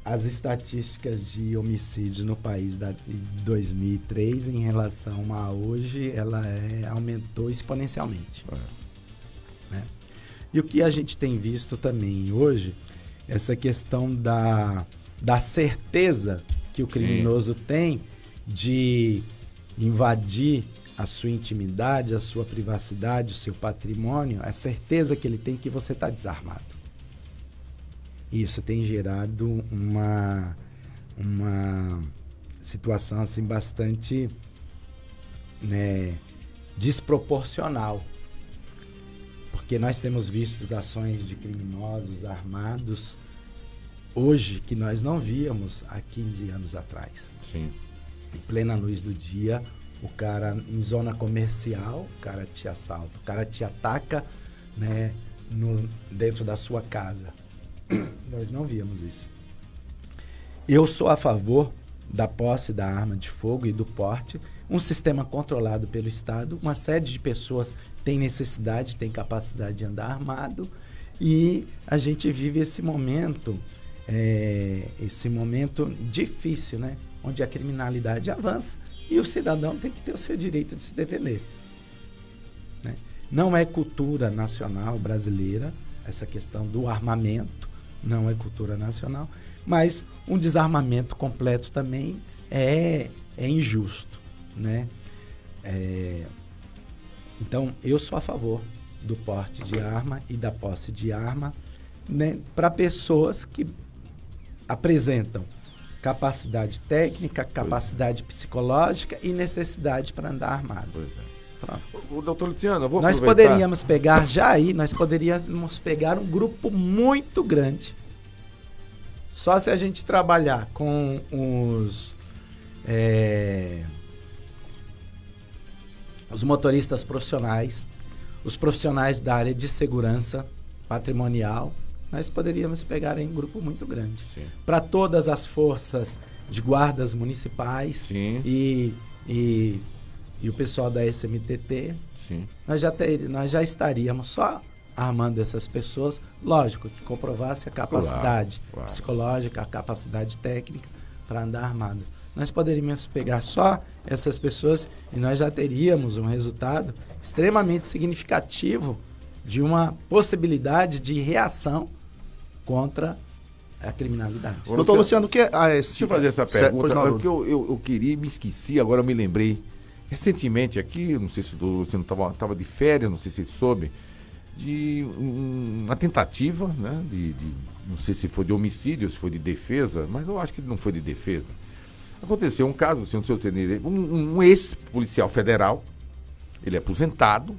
as estatísticas de homicídios no país de 2003 em relação a hoje, ela aumentou exponencialmente. Né? E o que a gente tem visto também hoje, essa questão da certeza que o criminoso tem de invadir a sua intimidade, a sua privacidade, o seu patrimônio, a certeza que ele tem que você está desarmado. Isso tem gerado uma situação assim bastante, né, desproporcional. Porque nós temos visto ações de criminosos armados hoje que nós não víamos há 15 anos atrás. Sim. Em plena luz do dia, o cara em zona comercial, o cara te assalta, o cara te ataca, né, dentro da sua casa. Nós não víamos isso. Eu sou a favor da posse da arma de fogo e do porte, um sistema controlado pelo Estado, uma série de pessoas tem necessidade, tem capacidade de andar armado, e a gente vive esse momento difícil, né? Onde a criminalidade avança e o cidadão tem que ter o seu direito de se defender. Né? Não é cultura nacional brasileira essa questão do armamento, não é cultura nacional, mas um desarmamento completo também é injusto, né? Então, eu sou a favor do porte de arma e da posse de arma, né, para pessoas que apresentam capacidade técnica, capacidade psicológica e necessidade para andar armado. O doutor Luciano, eu vou Nós aproveitar. poderíamos pegar, nós poderíamos pegar um grupo muito grande. Só se a gente trabalhar com os motoristas profissionais, os profissionais da área de segurança patrimonial, nós poderíamos pegar em um grupo muito grande. Para todas as forças de guardas municipais e o pessoal da SMTT, nós já estaríamos só armando essas pessoas, lógico, que comprovasse a capacidade psicológica, a capacidade técnica para andar armado. Nós poderíamos pegar só essas pessoas e nós já teríamos um resultado extremamente significativo de uma possibilidade de reação contra a criminalidade. Doutor Luciano, o que é Deixa eu fazer essa pergunta, porque eu queria e me esqueci, agora eu me lembrei. Recentemente aqui, não sei se o Luciano estava de férias, não sei se ele soube, de uma tentativa, né, não sei se foi de homicídio, se foi de defesa, mas eu acho que não foi de defesa. Aconteceu um caso, se eu tenho um ex-policial federal, ele é aposentado,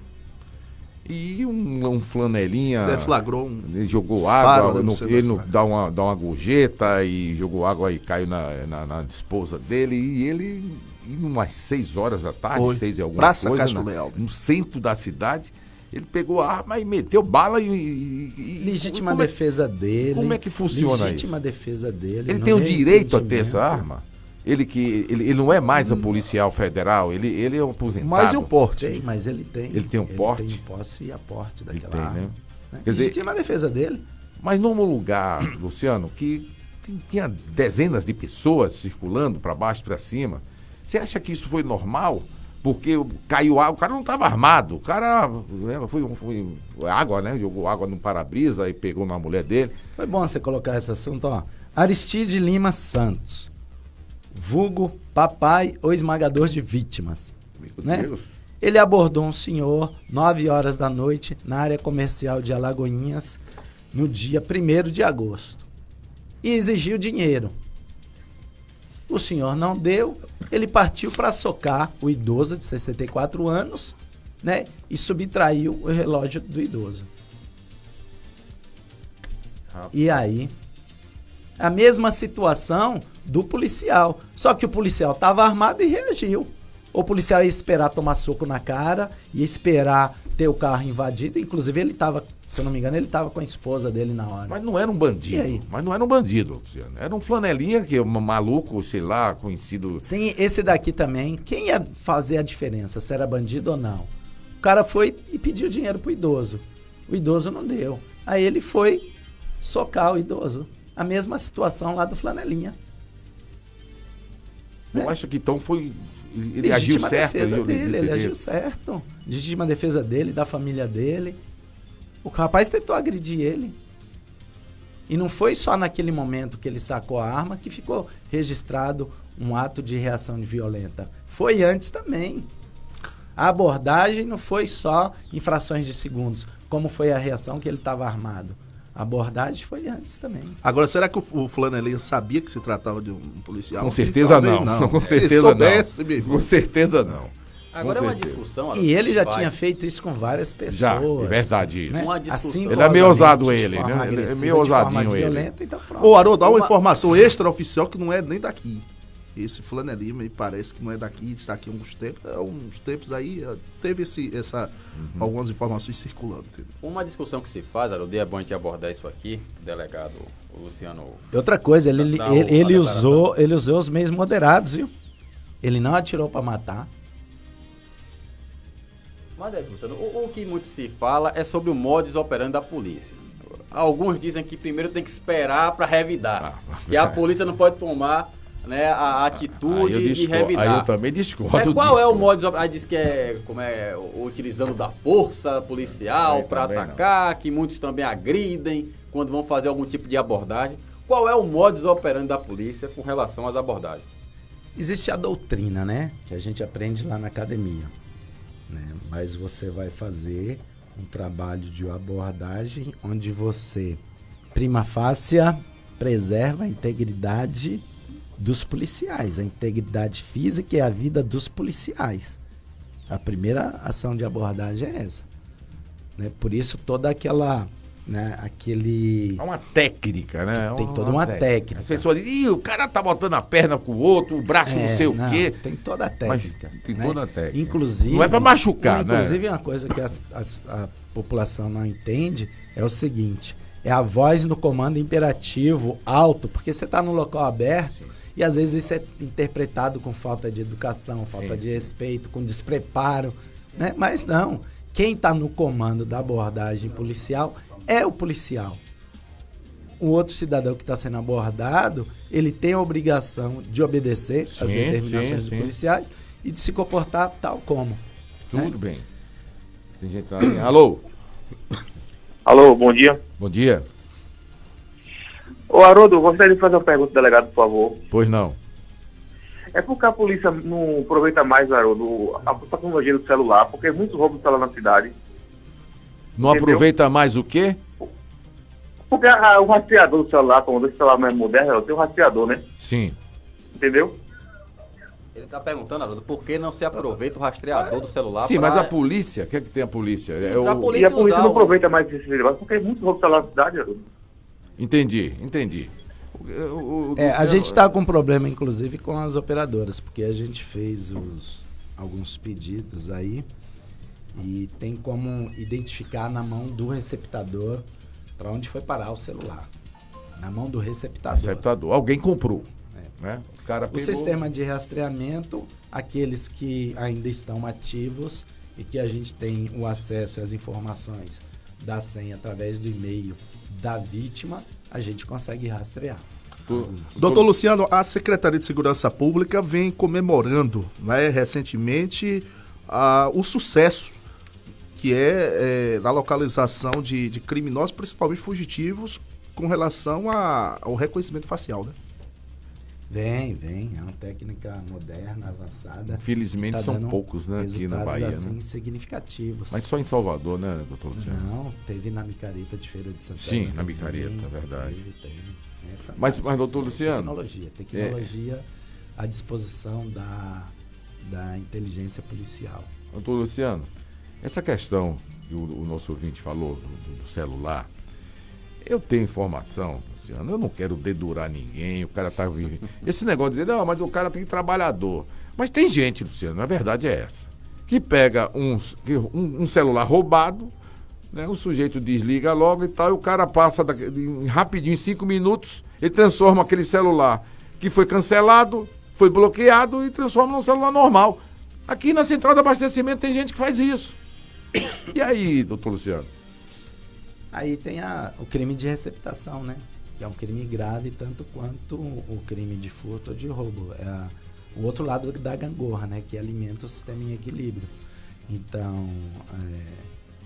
e um flanelinha... Deflagrou ele jogou água, ele dá uma gorjeta e jogou água e caiu na esposa dele, e ele, umas 6 horas da tarde, 6 e alguma Praça coisa, Castro Leal, no centro da cidade, ele pegou a arma e meteu bala legítima defesa dele. Como é que funciona legítima isso? defesa dele. Ele tem o direito a ter essa arma? Ele não é mais um policial federal, ele é um aposentado. Mas e o porte? Mas ele tem. Ele tem um porte? Ele tem posse e aporte daquela arma. Né? Quer dizer, legítima defesa dele. Mas num lugar, Luciano, que tinha dezenas de pessoas circulando para baixo e para cima, você acha que isso foi normal? Porque caiu água, o cara não estava armado, o cara foi água, né? Jogou água no para-brisa e pegou na mulher dele. Foi bom você colocar esse assunto, ó. Aristide Lima Santos, vulgo papai ou esmagador de vítimas. Meu Deus. Ele abordou um senhor 9 horas da noite na área comercial de Alagoinhas no dia 1º de agosto e exigiu dinheiro. O senhor não deu, ele partiu para socar o idoso de 64 anos, né, e subtraiu o relógio do idoso. E aí, a mesma situação do policial, só que o policial estava armado e reagiu. O policial ia esperar tomar soco na cara, ia esperar ter o carro invadido, inclusive ele estava, se eu não me engano, ele estava com a esposa dele na hora. Mas não era um bandido, Luciano. Era um flanelinha, que é um maluco, sei lá, conhecido... Sim, esse daqui também, quem ia fazer a diferença, se era bandido ou não? O cara foi e pediu dinheiro pro idoso. O idoso não deu. Aí ele foi socar o idoso. A mesma situação lá do flanelinha. Eu acho que então foi... Ele agiu certo. Ele agiu certo. Legítima defesa dele, da família dele. O rapaz tentou agredir ele. E não foi só naquele momento que ele sacou a arma que ficou registrado um ato de reação violenta. Foi antes também. A abordagem não foi só em frações de segundos, como foi a reação que ele estava armado. A abordagem foi antes também. Agora, será que o flanelinha sabia que se tratava de um policial? Com certeza não. Com certeza não. Com certeza não. Agora é uma discussão. E ele já tinha feito isso com várias pessoas. Já, é verdade. Né? Assim, ele é meio ousado ele, né? Ele é meio ousadinho ele. Violenta, então Ô, Haroldo, dá uma informação extraoficial que não é nem daqui. Esse flanelinha me parece que não é daqui, está aqui há uns tempos aí, teve algumas informações circulando. Entendeu? Uma discussão que se faz, Haroldo, é bom a gente abordar isso aqui, delegado Luciano. Outra coisa, ele usou os meios moderados, viu? Ele não atirou para matar. Mas, Luciano, o que muito se fala é sobre o modus operandi da polícia. Alguns dizem que primeiro tem que esperar para revidar, que a polícia não pode tomar... Né, a atitude de revidar. Aí eu também discordo qual disso. É o modus operandi? Diz que é utilizando da força policial para atacar, que muitos também agridem quando vão fazer algum tipo de abordagem. Qual é o modus operandi da polícia com relação às abordagens? Existe a doutrina, né? Que a gente aprende lá na academia, né? Mas você vai fazer um trabalho de abordagem onde você, prima facie, preserva a integridade dos policiais, a integridade física e a vida dos policiais. A primeira ação de abordagem é essa, né? Por isso toda aquela, né, aquele... É uma técnica, né? Tem toda uma técnica. As pessoas dizem, o cara tá botando a perna com o outro, o braço não sei o quê. Tem toda a técnica. Mas tem né? toda a técnica. Inclusive, não é pra machucar, né? Inclusive, uma coisa que a população não entende é o seguinte, é a voz no comando imperativo alto, porque você tá num local aberto e às vezes isso é interpretado com falta de educação, falta de respeito, com despreparo, né? Mas não, quem tá no comando da abordagem policial é o policial. O outro cidadão que está sendo abordado, ele tem a obrigação de obedecer às determinações dos policiais e de se comportar tal como. Tudo bem. Tem gente lá. Alô? Alô, bom dia. Bom dia. Ô, Haroldo, gostaria de fazer uma pergunta, delegado, por favor. Pois não. É porque a polícia não aproveita mais, Haroldo, a tecnologia do celular, porque muitos roubos estão lá na cidade. Não aproveita mais o quê? Porque o rastreador do celular, como o celular mais moderno, tem um rastreador, né? Sim. Entendeu? Ele está perguntando, Haroldo, por que não se aproveita o rastreador do celular? Sim, mas a polícia, o que é que tem a polícia? Sim, e a polícia não aproveita mais esse negócio, porque muitos roubos estão lá na cidade, Haroldo. Entendi. A gente está com um problema, inclusive, com as operadoras, porque a gente fez alguns pedidos aí e tem como identificar na mão do receptador para onde foi parar o celular. Na mão do receptador. Alguém comprou. Né? O cara pegou... sistema de rastreamento, aqueles que ainda estão ativos e que a gente tem o acesso às informações da senha através do e-mail da vítima, a gente consegue rastrear. Doutor Luciano, a Secretaria de Segurança Pública vem comemorando, né, recentemente o sucesso que é na localização de criminosos, principalmente fugitivos, com relação ao reconhecimento facial, né? Vem. É uma técnica moderna, avançada. Infelizmente são poucos, né, aqui na Bahia. Assim, né? Significativos. Mas só em Salvador, né, doutor Luciano? Não, teve na Micareta de Feira de Santana. Sim, na Micareta, é verdade. Teve. Mas doutor Luciano... Tecnologia à disposição da inteligência policial. Doutor Luciano, essa questão que o nosso ouvinte falou do celular, eu tenho informação, Luciano, eu não quero dedurar ninguém, o cara tá vivendo. Esse negócio de dizer, não, mas o cara tem trabalhador. Mas tem gente, Luciano, a verdade é essa, que pega um celular roubado, né, o sujeito desliga logo e tal, e o cara passa rapidinho, em 5 minutos, ele transforma aquele celular que foi cancelado, foi bloqueado e transforma num celular normal. Aqui na central de abastecimento tem gente que faz isso. E aí, doutor Luciano? Aí tem o crime de receptação, né? Que é um crime grave tanto quanto o crime de furto ou de roubo. É o outro lado da gangorra, né? Que alimenta o sistema em equilíbrio. Então,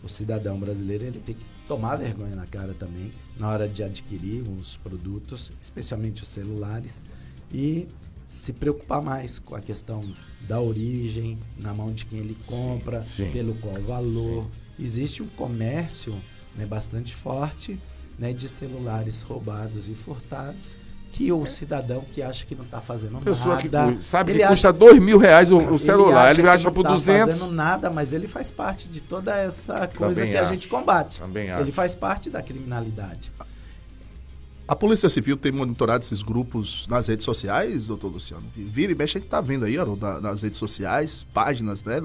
o cidadão brasileiro ele tem que tomar vergonha na cara também na hora de adquirir os produtos, especialmente os celulares, e se preocupar mais com a questão da origem, na mão de quem ele compra, pelo qual valor. Sim. Existe um comércio, né, bastante forte, né, de celulares roubados e furtados, que o cidadão que acha que não está fazendo nada... Pessoa que sabe que custa R$2.000 o celular, ele acha por 200... Ele não está fazendo nada, mas ele faz parte de toda essa coisa que a gente combate. Ele faz parte da criminalidade. A Polícia Civil tem monitorado esses grupos nas redes sociais, doutor Luciano? Vira e mexe, a gente está vendo aí, nas redes sociais, páginas, né,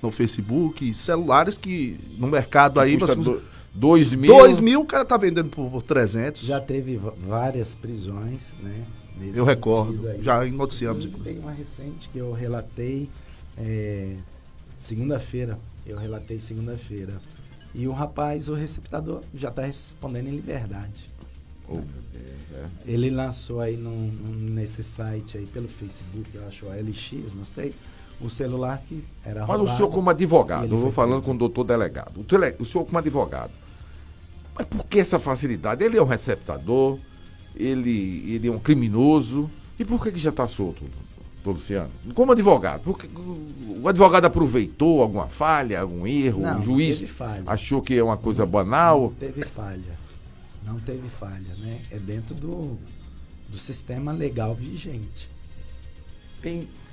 no Facebook, celulares que no mercado aí... R$2.000, o cara tá vendendo por 300. Já teve várias prisões, né? Eu recordo, já noticiamos. Tem uma recente que eu relatei segunda-feira. E o rapaz, o receptador, já está respondendo em liberdade. Ele lançou aí nesse site aí pelo Facebook, eu acho, LX, não sei, o celular que era roubado. Mas o senhor como advogado, eu vou falando com o doutor delegado, o senhor como advogado, mas por que essa facilidade? Ele é um receptador, ele é um criminoso, e por que já está solto, doutor doutor Luciano? Como advogado. Porque o advogado aproveitou alguma falha, algum erro? Não, o juiz achou que é uma coisa banal? Não teve falha. Não teve falha, né? É dentro do sistema legal vigente.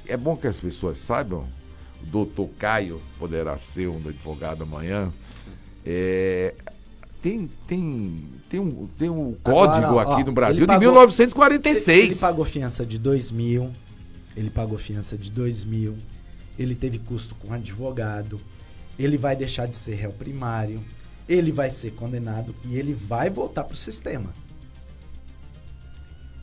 É bom que as pessoas saibam, o doutor Caio poderá ser um advogado amanhã, tem um código aqui no Brasil de 1946. Ele pagou fiança de 2.000, ele teve custo com advogado, ele vai deixar de ser réu primário, ele vai ser condenado e ele vai voltar para o sistema.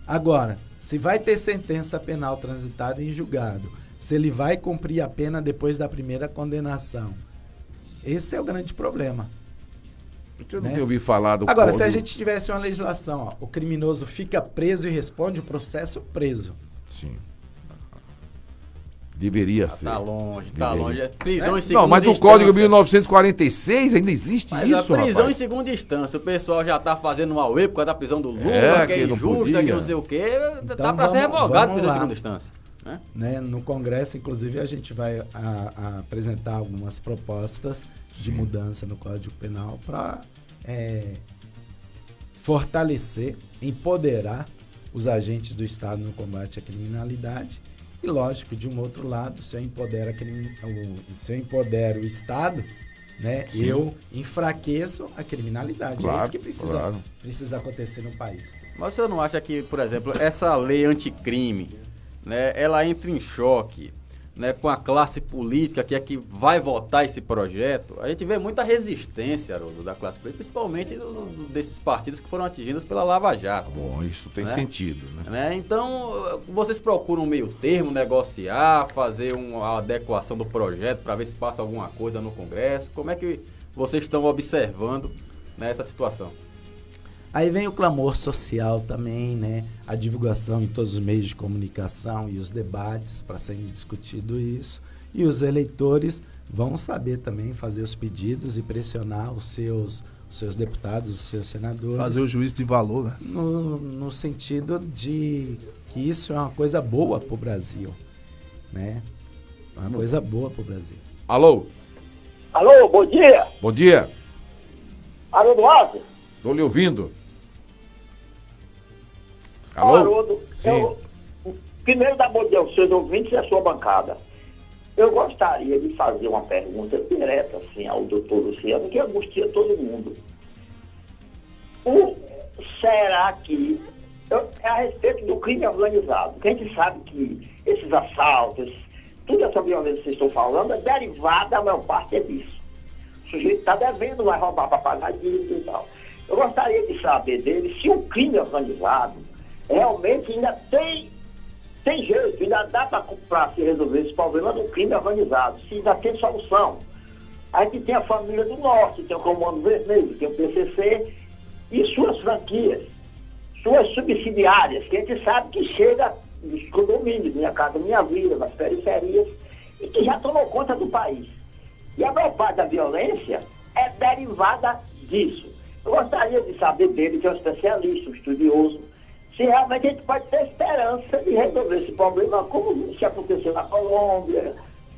Agora, se vai ter sentença penal transitada em julgado, se ele vai cumprir a pena depois da primeira condenação, esse é o grande problema. Eu não tenho ouvido falar do Agora, código. se a gente tivesse uma legislação, ó, o criminoso fica preso e responde o processo preso. Sim. Deveria ser. Tá longe. Prisão em segunda instância. Não, mas o Código 1946 ainda existe mas isso, a prisão rapaz. em segunda instância. O pessoal já tá fazendo um auê por causa da prisão do Lula, que é injusta, que não sei o quê. Então, tá para ser revogado a prisão em segunda instância. Né? No Congresso, inclusive, a gente vai apresentar algumas propostas de mudança no Código Penal para fortalecer, empoderar os agentes do Estado no combate à criminalidade. E, lógico, de um outro lado, se eu empodero o Estado, né, eu enfraqueço a criminalidade. Claro, é isso que precisa acontecer no país. Mas você não acha que, por exemplo, essa lei anticrime, né, ela entra em choque, né, com a classe política que é que vai votar esse projeto? A gente vê muita resistência, Haroldo, da classe política, principalmente desses partidos que foram atingidos pela Lava Jato. Bom, isso tem sentido, né? Então, vocês procuram um meio termo, negociar, fazer uma adequação do projeto para ver se passa alguma coisa no Congresso? Como é que vocês estão observando, né, essa situação? Aí vem o clamor social também, né? A divulgação em todos os meios de comunicação e os debates para serem discutido isso. E os eleitores vão saber também fazer os pedidos e pressionar os seus deputados, os seus senadores. Fazer o juízo de valor, né? No sentido de que isso é uma coisa boa para o Brasil, né? Uma coisa boa para o Brasil. Alô? Alô, bom dia. Bom dia. Alô, Eduardo? Estou lhe ouvindo. Alô? Haroldo, primeiro dar bom dia aos seus ouvintes e à sua bancada. Eu gostaria de fazer uma pergunta direta assim, ao doutor Luciano, que angustia todo mundo. Será que é a respeito do crime organizado? Porque a gente sabe que esses assaltos, toda essa violência que vocês estão falando é derivada, a maior parte é disso. O sujeito está devendo, vai roubar para pagar dívida e tal. Eu gostaria de saber dele se o crime organizado realmente ainda tem jeito, ainda dá para se resolver esse problema do crime organizado, se ainda tem solução. A gente tem a Família do Norte, tem o Comando Vermelho, tem o PCC e suas franquias, suas subsidiárias, que a gente sabe que chega nos condomínios, Minha Casa Minha Vida, nas periferias, e que já tomou conta do país. E a maior parte da violência é derivada disso. Eu gostaria de saber dele, que é um especialista, um estudioso, se realmente a gente pode ter esperança de resolver esse problema, como se aconteceu na Colômbia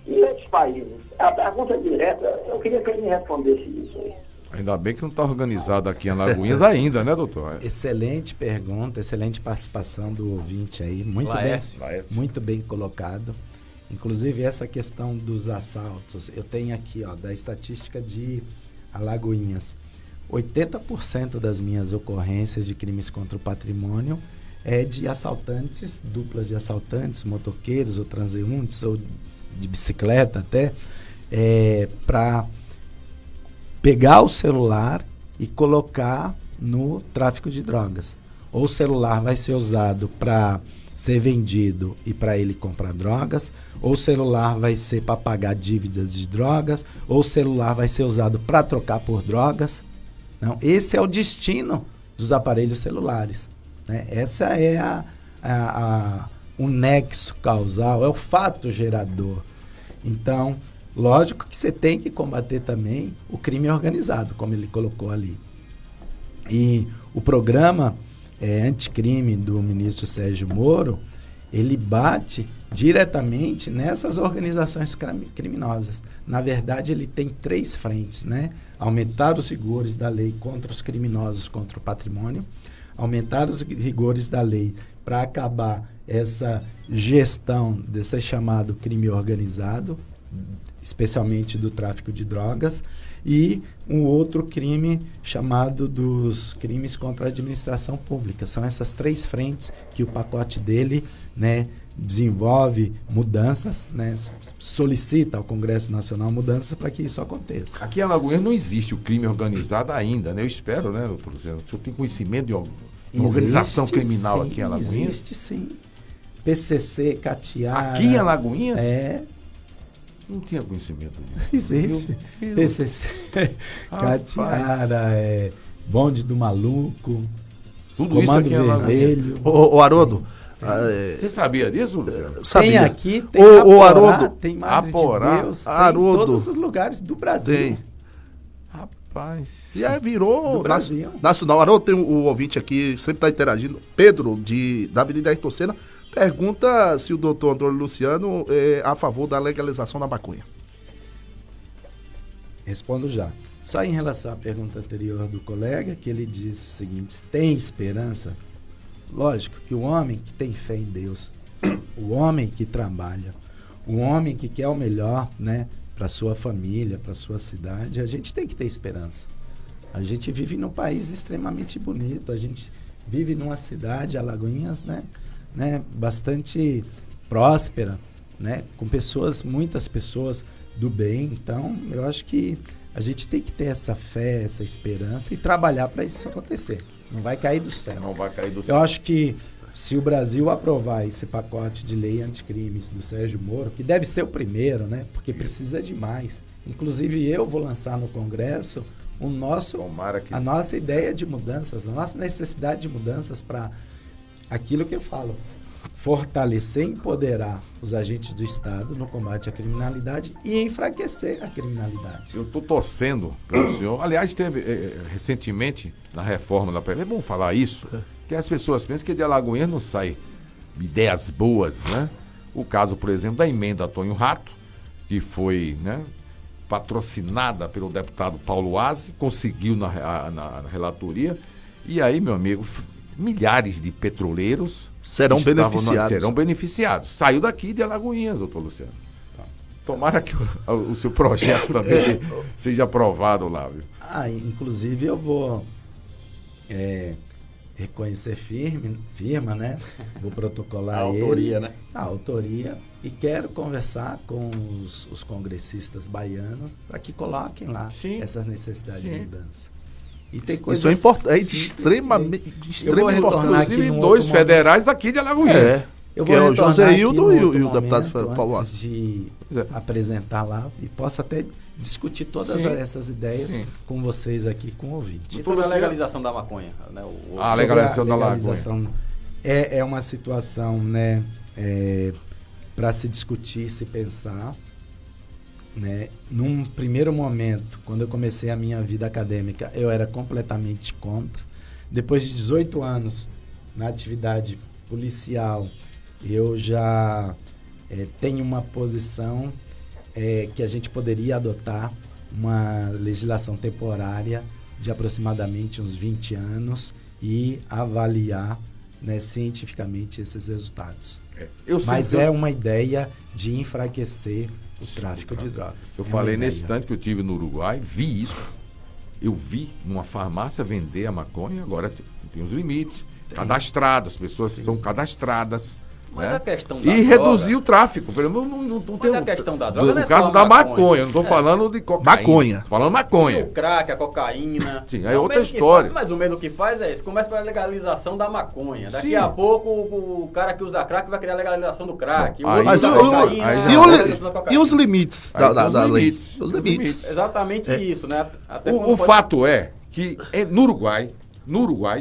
e outros países. A pergunta direta, eu queria que ele me respondesse isso aí. Ainda bem que não está organizado aqui em Alagoinhas ainda, né, doutor? Excelente pergunta, excelente participação do ouvinte aí, muito bem colocado. Inclusive, essa questão dos assaltos, eu tenho aqui, ó, da estatística de Alagoinhas, 80% das minhas ocorrências de crimes contra o patrimônio é de assaltantes, duplas de assaltantes, motoqueiros ou transeuntes, ou de bicicleta até, para pegar o celular e colocar no tráfico de drogas. Ou o celular vai ser usado para ser vendido e para ele comprar drogas, ou o celular vai ser para pagar dívidas de drogas, ou o celular vai ser usado para trocar por drogas. Não, esse é o destino dos aparelhos celulares, né? Essa é o nexo causal, é o fato gerador. Então, lógico que você tem que combater também o crime organizado, como ele colocou ali. E o programa anticrime do ministro Sérgio Moro, ele bate diretamente nessas organizações criminosas. Na verdade, ele tem 3 frentes, né? Aumentar os rigores da lei contra os criminosos, contra o patrimônio, aumentar os rigores da lei para acabar essa gestão desse chamado crime organizado, especialmente do tráfico de drogas, e um outro crime chamado dos crimes contra a administração pública. São essas 3 frentes que o pacote dele, né, desenvolve mudanças, né, solicita ao Congresso Nacional mudanças para que isso aconteça. Aqui em Alagoinhas não existe o crime organizado ainda, né? Eu espero, né, doutor Luciano? O senhor tem conhecimento de uma organização criminal aqui em Alagoinhas? Existe, sim. PCC, Catiara... Aqui em Alagoinhas? É. Não tinha conhecimento disso. Existe. PCC, Catiara, Bonde do Maluco, tudo Comando isso aqui Vermelho. Ô, Haroldo... Você sabia disso, Luciano? Tem aqui, tem Haroldo, tem Madre de Deus, Haroldo, tem todos os lugares do Brasil. Tem. Rapaz. E aí virou Brasil. nacional. Haroldo, tem o ouvinte aqui, sempre está interagindo. Pedro, da Avenida Ayrton Senna, pergunta se o doutor Antônio Luciano é a favor da legalização da maconha. Respondo já. Só em relação à pergunta anterior do colega, que ele disse o seguinte: tem esperança? Lógico que o homem que tem fé em Deus, o homem que trabalha, o homem que quer o melhor, né, para sua família, para sua cidade, a gente tem que ter esperança. A gente vive num país extremamente bonito, a gente vive numa cidade, Alagoinhas, né, bastante próspera, né, com muitas pessoas do bem. Então, eu acho que a gente tem que ter essa fé, essa esperança e trabalhar para isso acontecer. Não vai cair do céu. Não vai cair do céu. Eu acho que se o Brasil aprovar esse pacote de lei anticrimes do Sérgio Moro, que deve ser o primeiro, né? Porque precisa de mais. Inclusive eu vou lançar no Congresso a nossa ideia de mudanças, a nossa necessidade de mudanças para aquilo que eu falo. Fortalecer e empoderar os agentes do Estado no combate à criminalidade e enfraquecer a criminalidade. Eu estou torcendo pelo senhor. Aliás, teve recentemente, na reforma da PF, é bom falar isso, que as pessoas pensam que de Alagoinhas não sai ideias boas, né? O caso, por exemplo, da emenda Antônio Rato, que foi, né, patrocinada pelo deputado Paulo Aze, conseguiu na relatoria, e aí, meu amigo, milhares de petroleiros serão beneficiados. Saiu daqui de Alagoinhas, doutor Luciano. Tomara que o seu projeto também seja aprovado lá, viu? Inclusive eu vou reconhecer firma, né? Vou protocolar a autoria, né? A autoria. E quero conversar com os congressistas baianos para que coloquem lá essas necessidades de mudança. E tem coisas isso é importante, de extrema importância. Inclusive 2 federais daqui de Alagoinhas. Eu vou o José Hildo e o deputado Paulo antes de apresentar lá, e posso até discutir todas essas ideias com vocês aqui, com o ouvinte. E sobre a legalização da maconha? Né? A legalização da maconha. É uma situação, né, para se discutir, se pensar. Né? Num primeiro momento, quando eu comecei a minha vida acadêmica, eu era completamente contra. Depois de 18 anos na atividade policial, eu já tenho uma posição que a gente poderia adotar uma legislação temporária de aproximadamente uns 20 anos e avaliar, né, cientificamente esses resultados. Mas é uma ideia de enfraquecer o tráfico de drogas. Eu falei nesse instante que eu tive no Uruguai, vi isso. Eu vi numa farmácia vender a maconha, agora tem os limites. Cadastrado, as pessoas são cadastradas. Mas né? A questão da droga... reduzir o tráfico. Não tem a questão da droga. No caso da maconha, eu não estou falando de cocaína. Maconha. Tô falando maconha. O crack, a cocaína. Sim, aí é outra história. Mas o menos que faz é isso. Começa pela legalização da maconha. Daqui a pouco o cara que usa crack vai querer a legalização do crack. E os limites da lei? Os limites. Exatamente isso, né? O fato é que no Uruguai,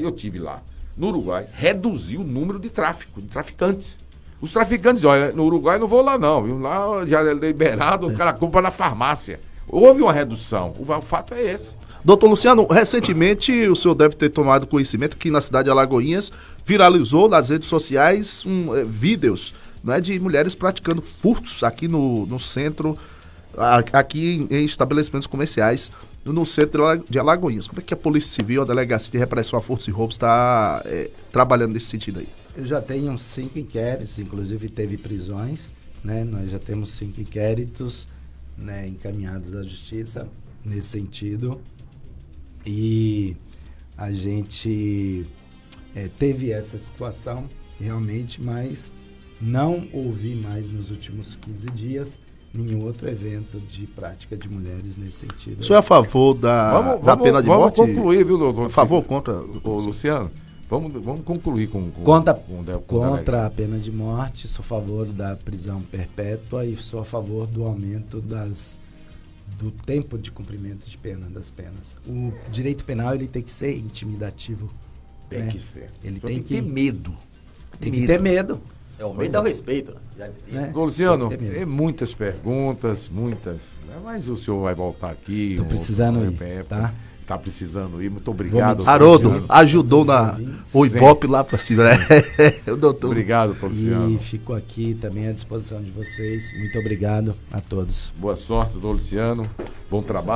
eu tive lá, no Uruguai, reduziu o número de traficantes. Os traficantes, olha, no Uruguai não vou lá não, viu? Lá já é liberado, o cara compra na farmácia. Houve uma redução, o fato é esse. Doutor Luciano, recentemente o senhor deve ter tomado conhecimento que na cidade de Alagoinhas viralizou nas redes sociais vídeos né, de mulheres praticando furtos aqui no centro, aqui em estabelecimentos comerciais, no centro de Alagoinhas. Como é que a Polícia Civil, a Delegacia de Repressão a Furtos e Roubos está trabalhando nesse sentido aí? Eu já tenho 5 inquéritos, inclusive teve prisões, né? Nós já temos 5 inquéritos, né, encaminhados à Justiça nesse sentido. E a gente teve essa situação realmente, mas não ouvi mais nos últimos 15 dias nenhum outro evento de prática de mulheres nesse sentido. O senhor é a favor da pena de morte? Vamos concluir, viu, doutor? A favor, contra? Luciano, vamos concluir com contra a pena de morte, sou a favor da prisão perpétua e sou a favor do aumento do tempo de cumprimento de pena, das penas. O direito penal ele tem que ser intimidativo. Tem que ser. Ele tem que ter medo. Tem que ter medo. É o medo ao respeito. Luciano, muitas perguntas, mas o senhor vai voltar aqui. Estou precisando ir, tá? Está precisando ir, muito obrigado. Haroldo ajudou o Ibope lá para cima, né? O doutor. Obrigado, Luciano. E fico aqui também à disposição de vocês. Muito obrigado a todos. Boa sorte, doutor Luciano. Bom trabalho.